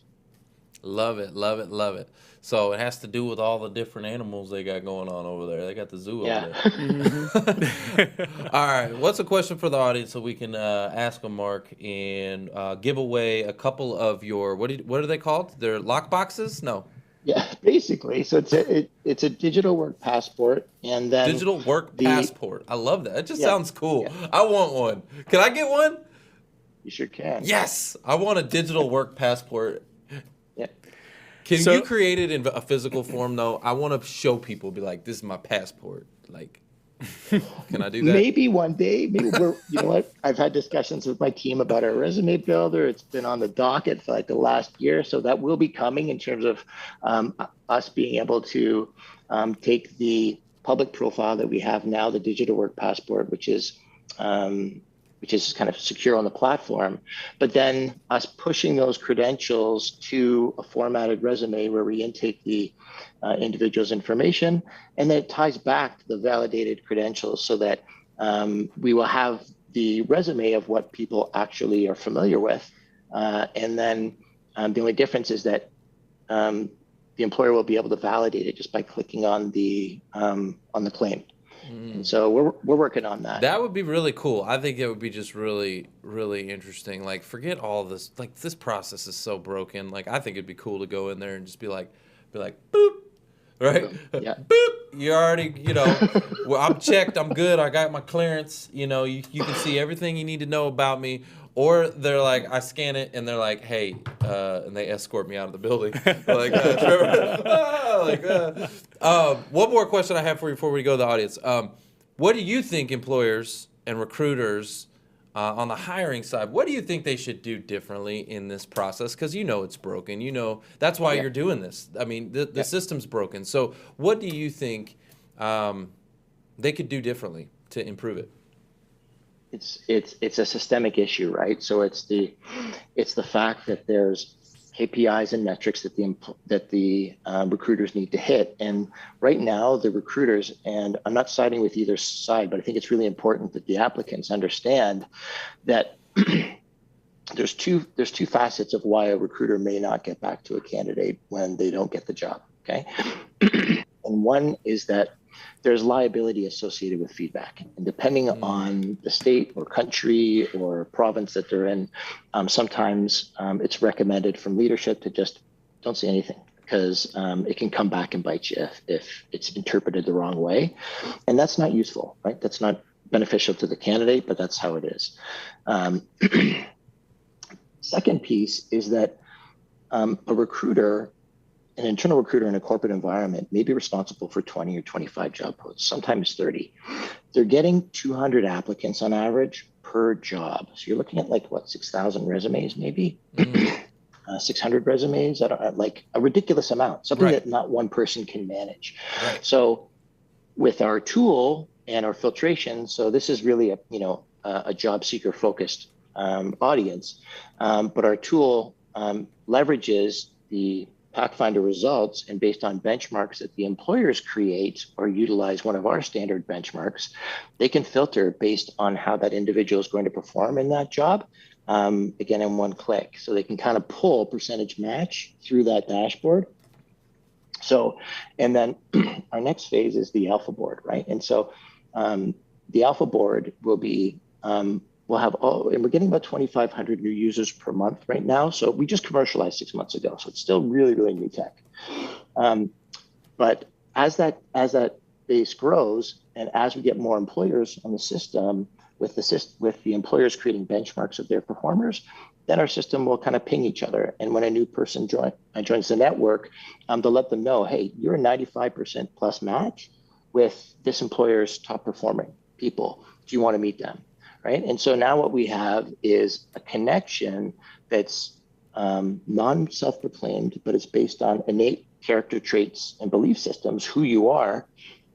Love it, love it, love it. So it has to do with all the different animals they got going on over there. They got the zoo over there. All right, what's a question for the audience so we can ask them, Mark, and give away a couple of your, what are they called? They're lock boxes? No. Yeah, basically. So it's a digital work passport, and then digital work passport. I love that. It just sounds cool. Yeah. I want one. Can I get one? You sure can. Yes, I want a digital work passport. Can you create it in a physical form, though? I want to show people, be like, this is my passport. Like, can I do that? Maybe one day. Maybe you know what? I've had discussions with my team about our resume builder. It's been on the docket for like the last year. So that will be coming in terms of us being able to take the public profile that we have now, the digital work passport, which is kind of secure on the platform, but then us pushing those credentials to a formatted resume where we intake the individual's information, and then it ties back to the validated credentials so that we will have the resume of what people actually are familiar with. And then the only difference is that the employer will be able to validate it just by clicking on the claim. And so we're working on that. That would be really cool. I think it would be just really, really interesting. Like, forget all this. Like, this process is so broken. Like, I think it'd be cool to go in there and just be like, boop, right? Yeah. Boop. you already, well, I'm checked, I'm good, I got my clearance, you can see everything you need to know about me. Or they're like, I scan it, and they're like, hey, and they escort me out of the building. Like, Trevor, one more question I have for you before we go to the audience. What do you think employers and recruiters on the hiring side, what do you think they should do differently in this process? Because it's broken. That's why you're doing this. I mean, the system's broken. So what do you think they could do differently to improve it? It's a systemic issue, right? So it's the fact that there's KPIs and metrics that the recruiters need to hit. And right now, the recruiters, and I'm not siding with either side, but I think it's really important that the applicants understand that there's two facets of why a recruiter may not get back to a candidate when they don't get the job. Okay, and one is that there's liability associated with feedback. And depending on the state or country or province that they're in, sometimes it's recommended from leadership to just don't say anything, because it can come back and bite you if it's interpreted the wrong way. And that's not useful, right? That's not beneficial to the candidate, but that's how it is. Second piece is that a recruiter, an internal recruiter in a corporate environment, may be responsible for 20 or 25 job posts, sometimes 30. They're getting 200 applicants on average per job. So you're looking at 6,000 resumes, maybe 600 resumes, like a ridiculous amount, something that not one person can manage. Right. So with our tool and our filtration, so this is really a job seeker focused audience, but our tool leverages the Pathfinder results, and based on benchmarks that the employers create or utilize one of our standard benchmarks, they can filter based on how that individual is going to perform in that job, again, in one click. So they can kind of pull percentage match through that dashboard. So, and then our next phase is the alpha board, right? And so the alpha board will be, we'll have and we're getting about 2,500 new users per month right now. So we just commercialized 6 months ago. So it's still really, really new tech. But as that base grows, and as we get more employers on the system, with the employers creating benchmarks of their performers, then our system will kind of ping each other. And when a new person joins the network, they'll let them know, hey, you're a 95% plus match with this employer's top performing people. Do you want to meet them? Right. And so now what we have is a connection that's non-self-proclaimed, but it's based on innate character traits and belief systems, who you are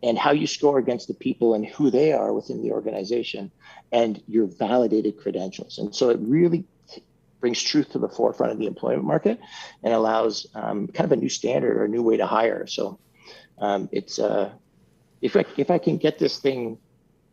and how you score against the people and who they are within the organization and your validated credentials. And so it really brings truth to the forefront of the employment market and allows kind of a new standard or a new way to hire. So it's if I can get this thing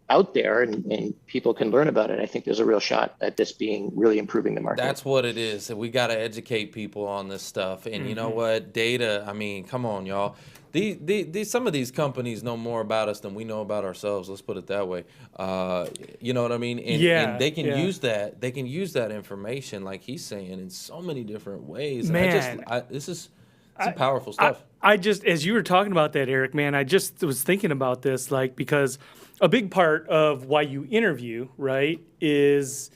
out there and people can learn about it, I think there's a real shot at this being really improving the market. That's what it is. We got to educate people on this stuff. And you know what? Data, I mean, come on, y'all. Some of these companies know more about us than we know about ourselves. Let's put it that way. You know what I mean? And they can use that. They can use that information, like he's saying, in so many different ways. Man, and this is powerful stuff. I just, as you were talking about that, Eric, man, I just was thinking about this, because a big part of why you interview, right, is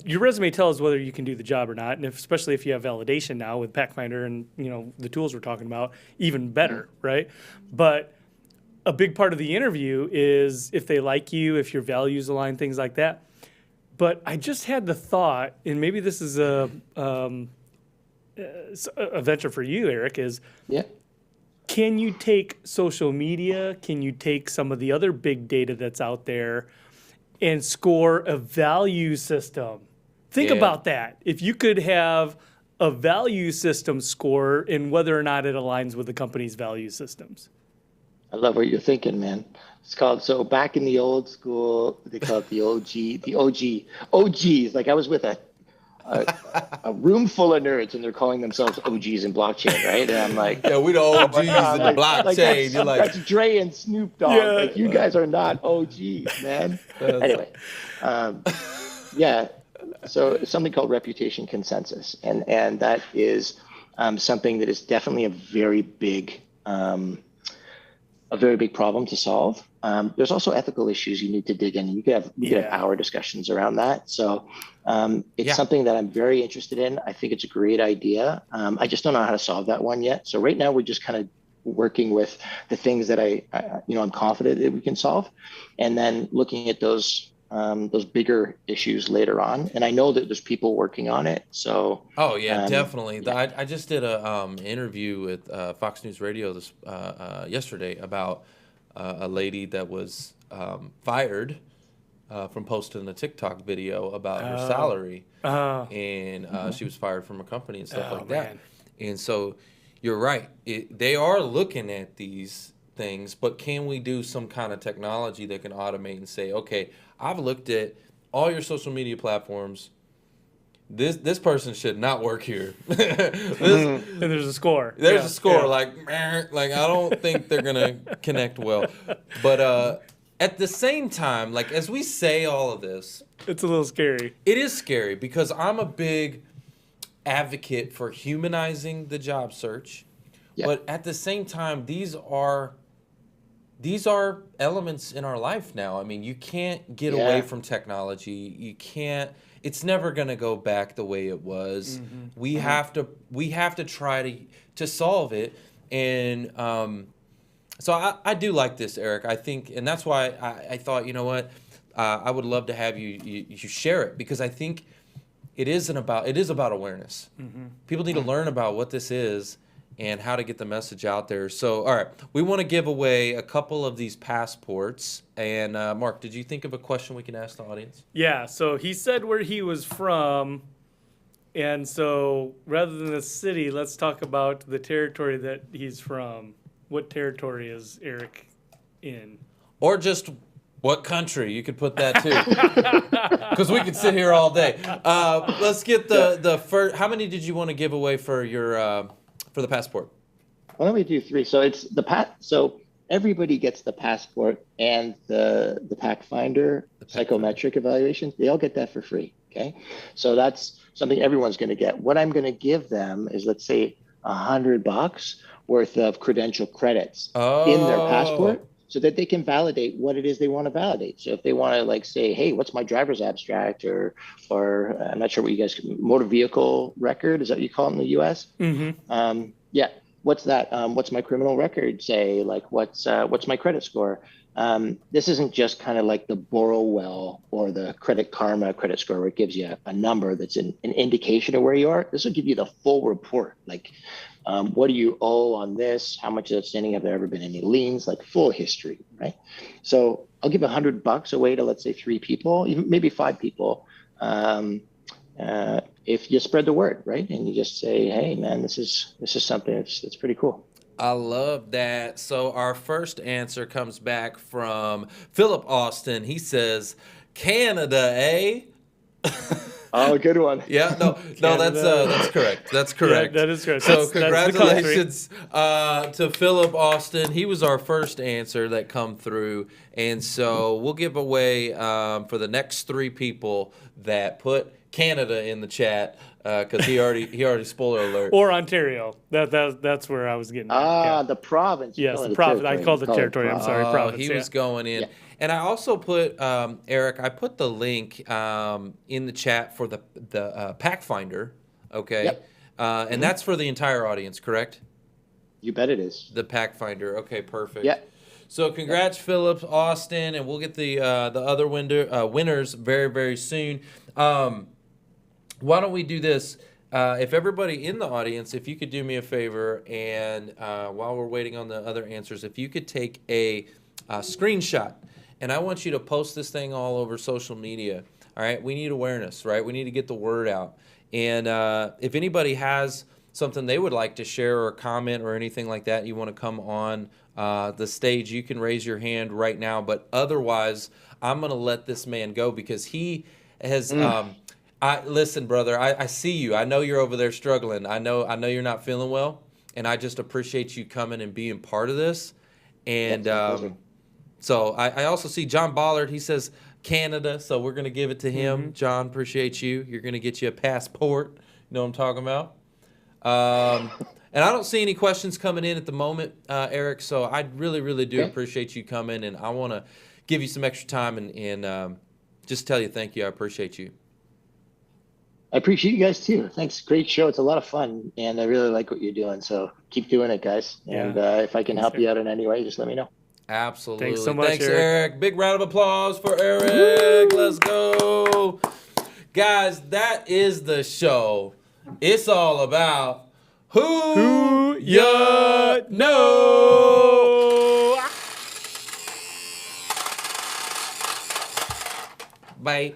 your resume tells whether you can do the job or not, and especially if you have validation now with Pathfinder and the tools we're talking about, even better, right? But a big part of the interview is if they like you, if your values align, things like that. But I just had the thought, and maybe this is a venture for you, Eric, is can you take social media, can you take some of the other big data that's out there and score a value system? Think about that. If you could have a value system score and whether or not it aligns with the company's value systems. I love what you're thinking, man. It's called, so back in the old school, they call it the OGs. Like I was with a room full of nerds and they're calling themselves OGs in blockchain, right? And I'm like, we the OGs in the blockchain. That's Dre and Snoop Dogg. Yeah. Like you guys are not OGs, man. Anyway, so it's something called reputation consensus, and that is something that is definitely a very big a very big problem to solve. There's also ethical issues you need to dig in. You could have hour discussions around that. So it's something that I'm very interested in. I think it's a great idea. I just don't know how to solve that one yet. So right now we're just kind of working with the things that I'm confident that we can solve, and then looking at those bigger issues later on. And I know that there's people working on it. So definitely. Yeah. I just did a interview with Fox News Radio yesterday about a lady that was fired from posting a TikTok video about her salary, and she was fired from a company and stuff like that. And so you're right. They are looking at these things, but can we do some kind of technology that can automate and say, okay, I've looked at all your social media platforms. This person should not work here. And there's a score. There's a score. Like I don't think they're gonna connect well. But at the same time, like as we say all of this, it's a little scary. It is scary because I'm a big advocate for humanizing the job search. Yeah. But at the same time, these are elements in our life now. I mean, you can't get away from technology. You can't. It's never going to go back the way it was. Mm-hmm. We have to try to solve it. And so I do like this, Eric. I think, and that's why I thought, you know what, I would love to have you share it, because I think it is about awareness. Mm-hmm. People need to learn about what this is and how to get the message out there. So, all right, we want to give away a couple of these passports. And Mark, did you think of a question we can ask the audience? Yeah, so he said where he was from. And so rather than the city, let's talk about the territory that he's from. What territory is Erik in? Or just what country? You could put that too. Because we could sit here all day. Let's get the first. How many did you want to give away for your... for the passport? Why don't we do 3? So it's so everybody gets the passport and the Pathfinder psychometric evaluation. They all get that for free. Okay. So that's something everyone's going to get. What I'm going to give them is, let's say, $100 worth of credential credits in their passport, so that they can validate what it is they want to validate. So if they want to say, hey, what's my driver's abstract, or I'm not sure what you guys, motor vehicle record, is that what you call it in the US? Mm-hmm. What's that? What's my criminal record say? What's my credit score? This isn't just kind of like the Borrowwell or the Credit Karma credit score, where it gives you a number that's an indication of where you are. This will give you the full report. What do you owe on this? How much is outstanding? Have there ever been any liens? Full history, right? So I'll give $100 away to, let's say, 3 people, even maybe 5 people. If you spread the word, right? And you just say, hey, man, this is something that's pretty cool. I love that. So our first answer comes back from Philip Austin. He says, Canada, eh? Oh, good one. Yeah, no, that's correct. That's correct. Yeah, that is correct. So congratulations to Philip Austin. He was our first answer that come through, and so we'll give away for the next 3 people that put Canada in the chat, because he already spoiler alert. Or Ontario. That's where I was getting. The province. Yes, the province. I called it territory. I'm sorry, province. He was going in. Yeah. And I also put, Eric, I put the link in the chat for the Pathfinder, okay? Yep. And that's for the entire audience, correct? You bet it is. The Pathfinder, okay, perfect. Yeah. So congrats, Phillips, Austin, and we'll get the other winners very, very soon. Why don't we do this? If everybody in the audience, if you could do me a favor, and while we're waiting on the other answers, if you could take a screenshot, and I want you to post this thing all over social media. All right, we need awareness, right? We need to get the word out. And if anybody has something they would like to share or comment or anything like that, you want to come on the stage, you can raise your hand right now. But otherwise, I'm going to let this man go, because he has. Listen, brother, I see you. I know you're over there struggling. I know you're not feeling well, and I just appreciate you coming and being part of this. And so I also see John Bollard. He says Canada, so we're going to give it to him. Mm-hmm. John, appreciate you. You're going to get you a passport. You know what I'm talking about? And I don't see any questions coming in at the moment, Erik, so I really do appreciate you coming, and I want to give you some extra time and just tell you thank you. I appreciate you. I appreciate you guys too. Thanks. Great show. It's a lot of fun, and I really like what you're doing. So keep doing it, guys. And if I can help you out in any way, just let me know. Absolutely. Thanks so much, Thanks, Erik. Erik. Big round of applause for Erik. Let's go. Guys, that is the show. It's all about who you know. Bye.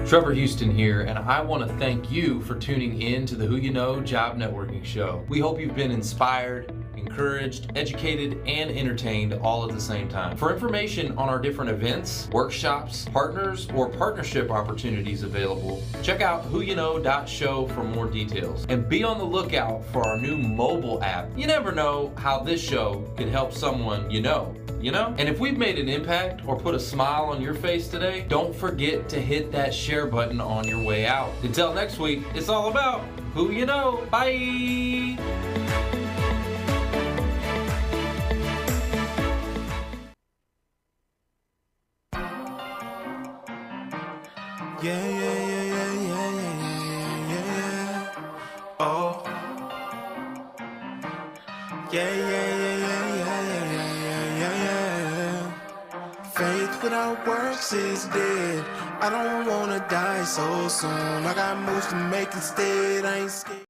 Trevor Houston here, and I want to thank you for tuning in to the Who You Know Job Networking Show. We hope you've been inspired, encouraged, educated, and entertained all at the same time. For information on our different events, workshops, partners, or partnership opportunities available, check out whoyouknow.show for more details. And be on the lookout for our new mobile app. You never know how this show can help someone you know. And if we've made an impact or put a smile on your face today, don't forget to hit that share button on your way out. Until next week, it's all about who you know. Bye. Yeah. Oh. Yeah. Faith without works is dead. I don't wanna die so soon. I got moves to make instead. I ain't scared.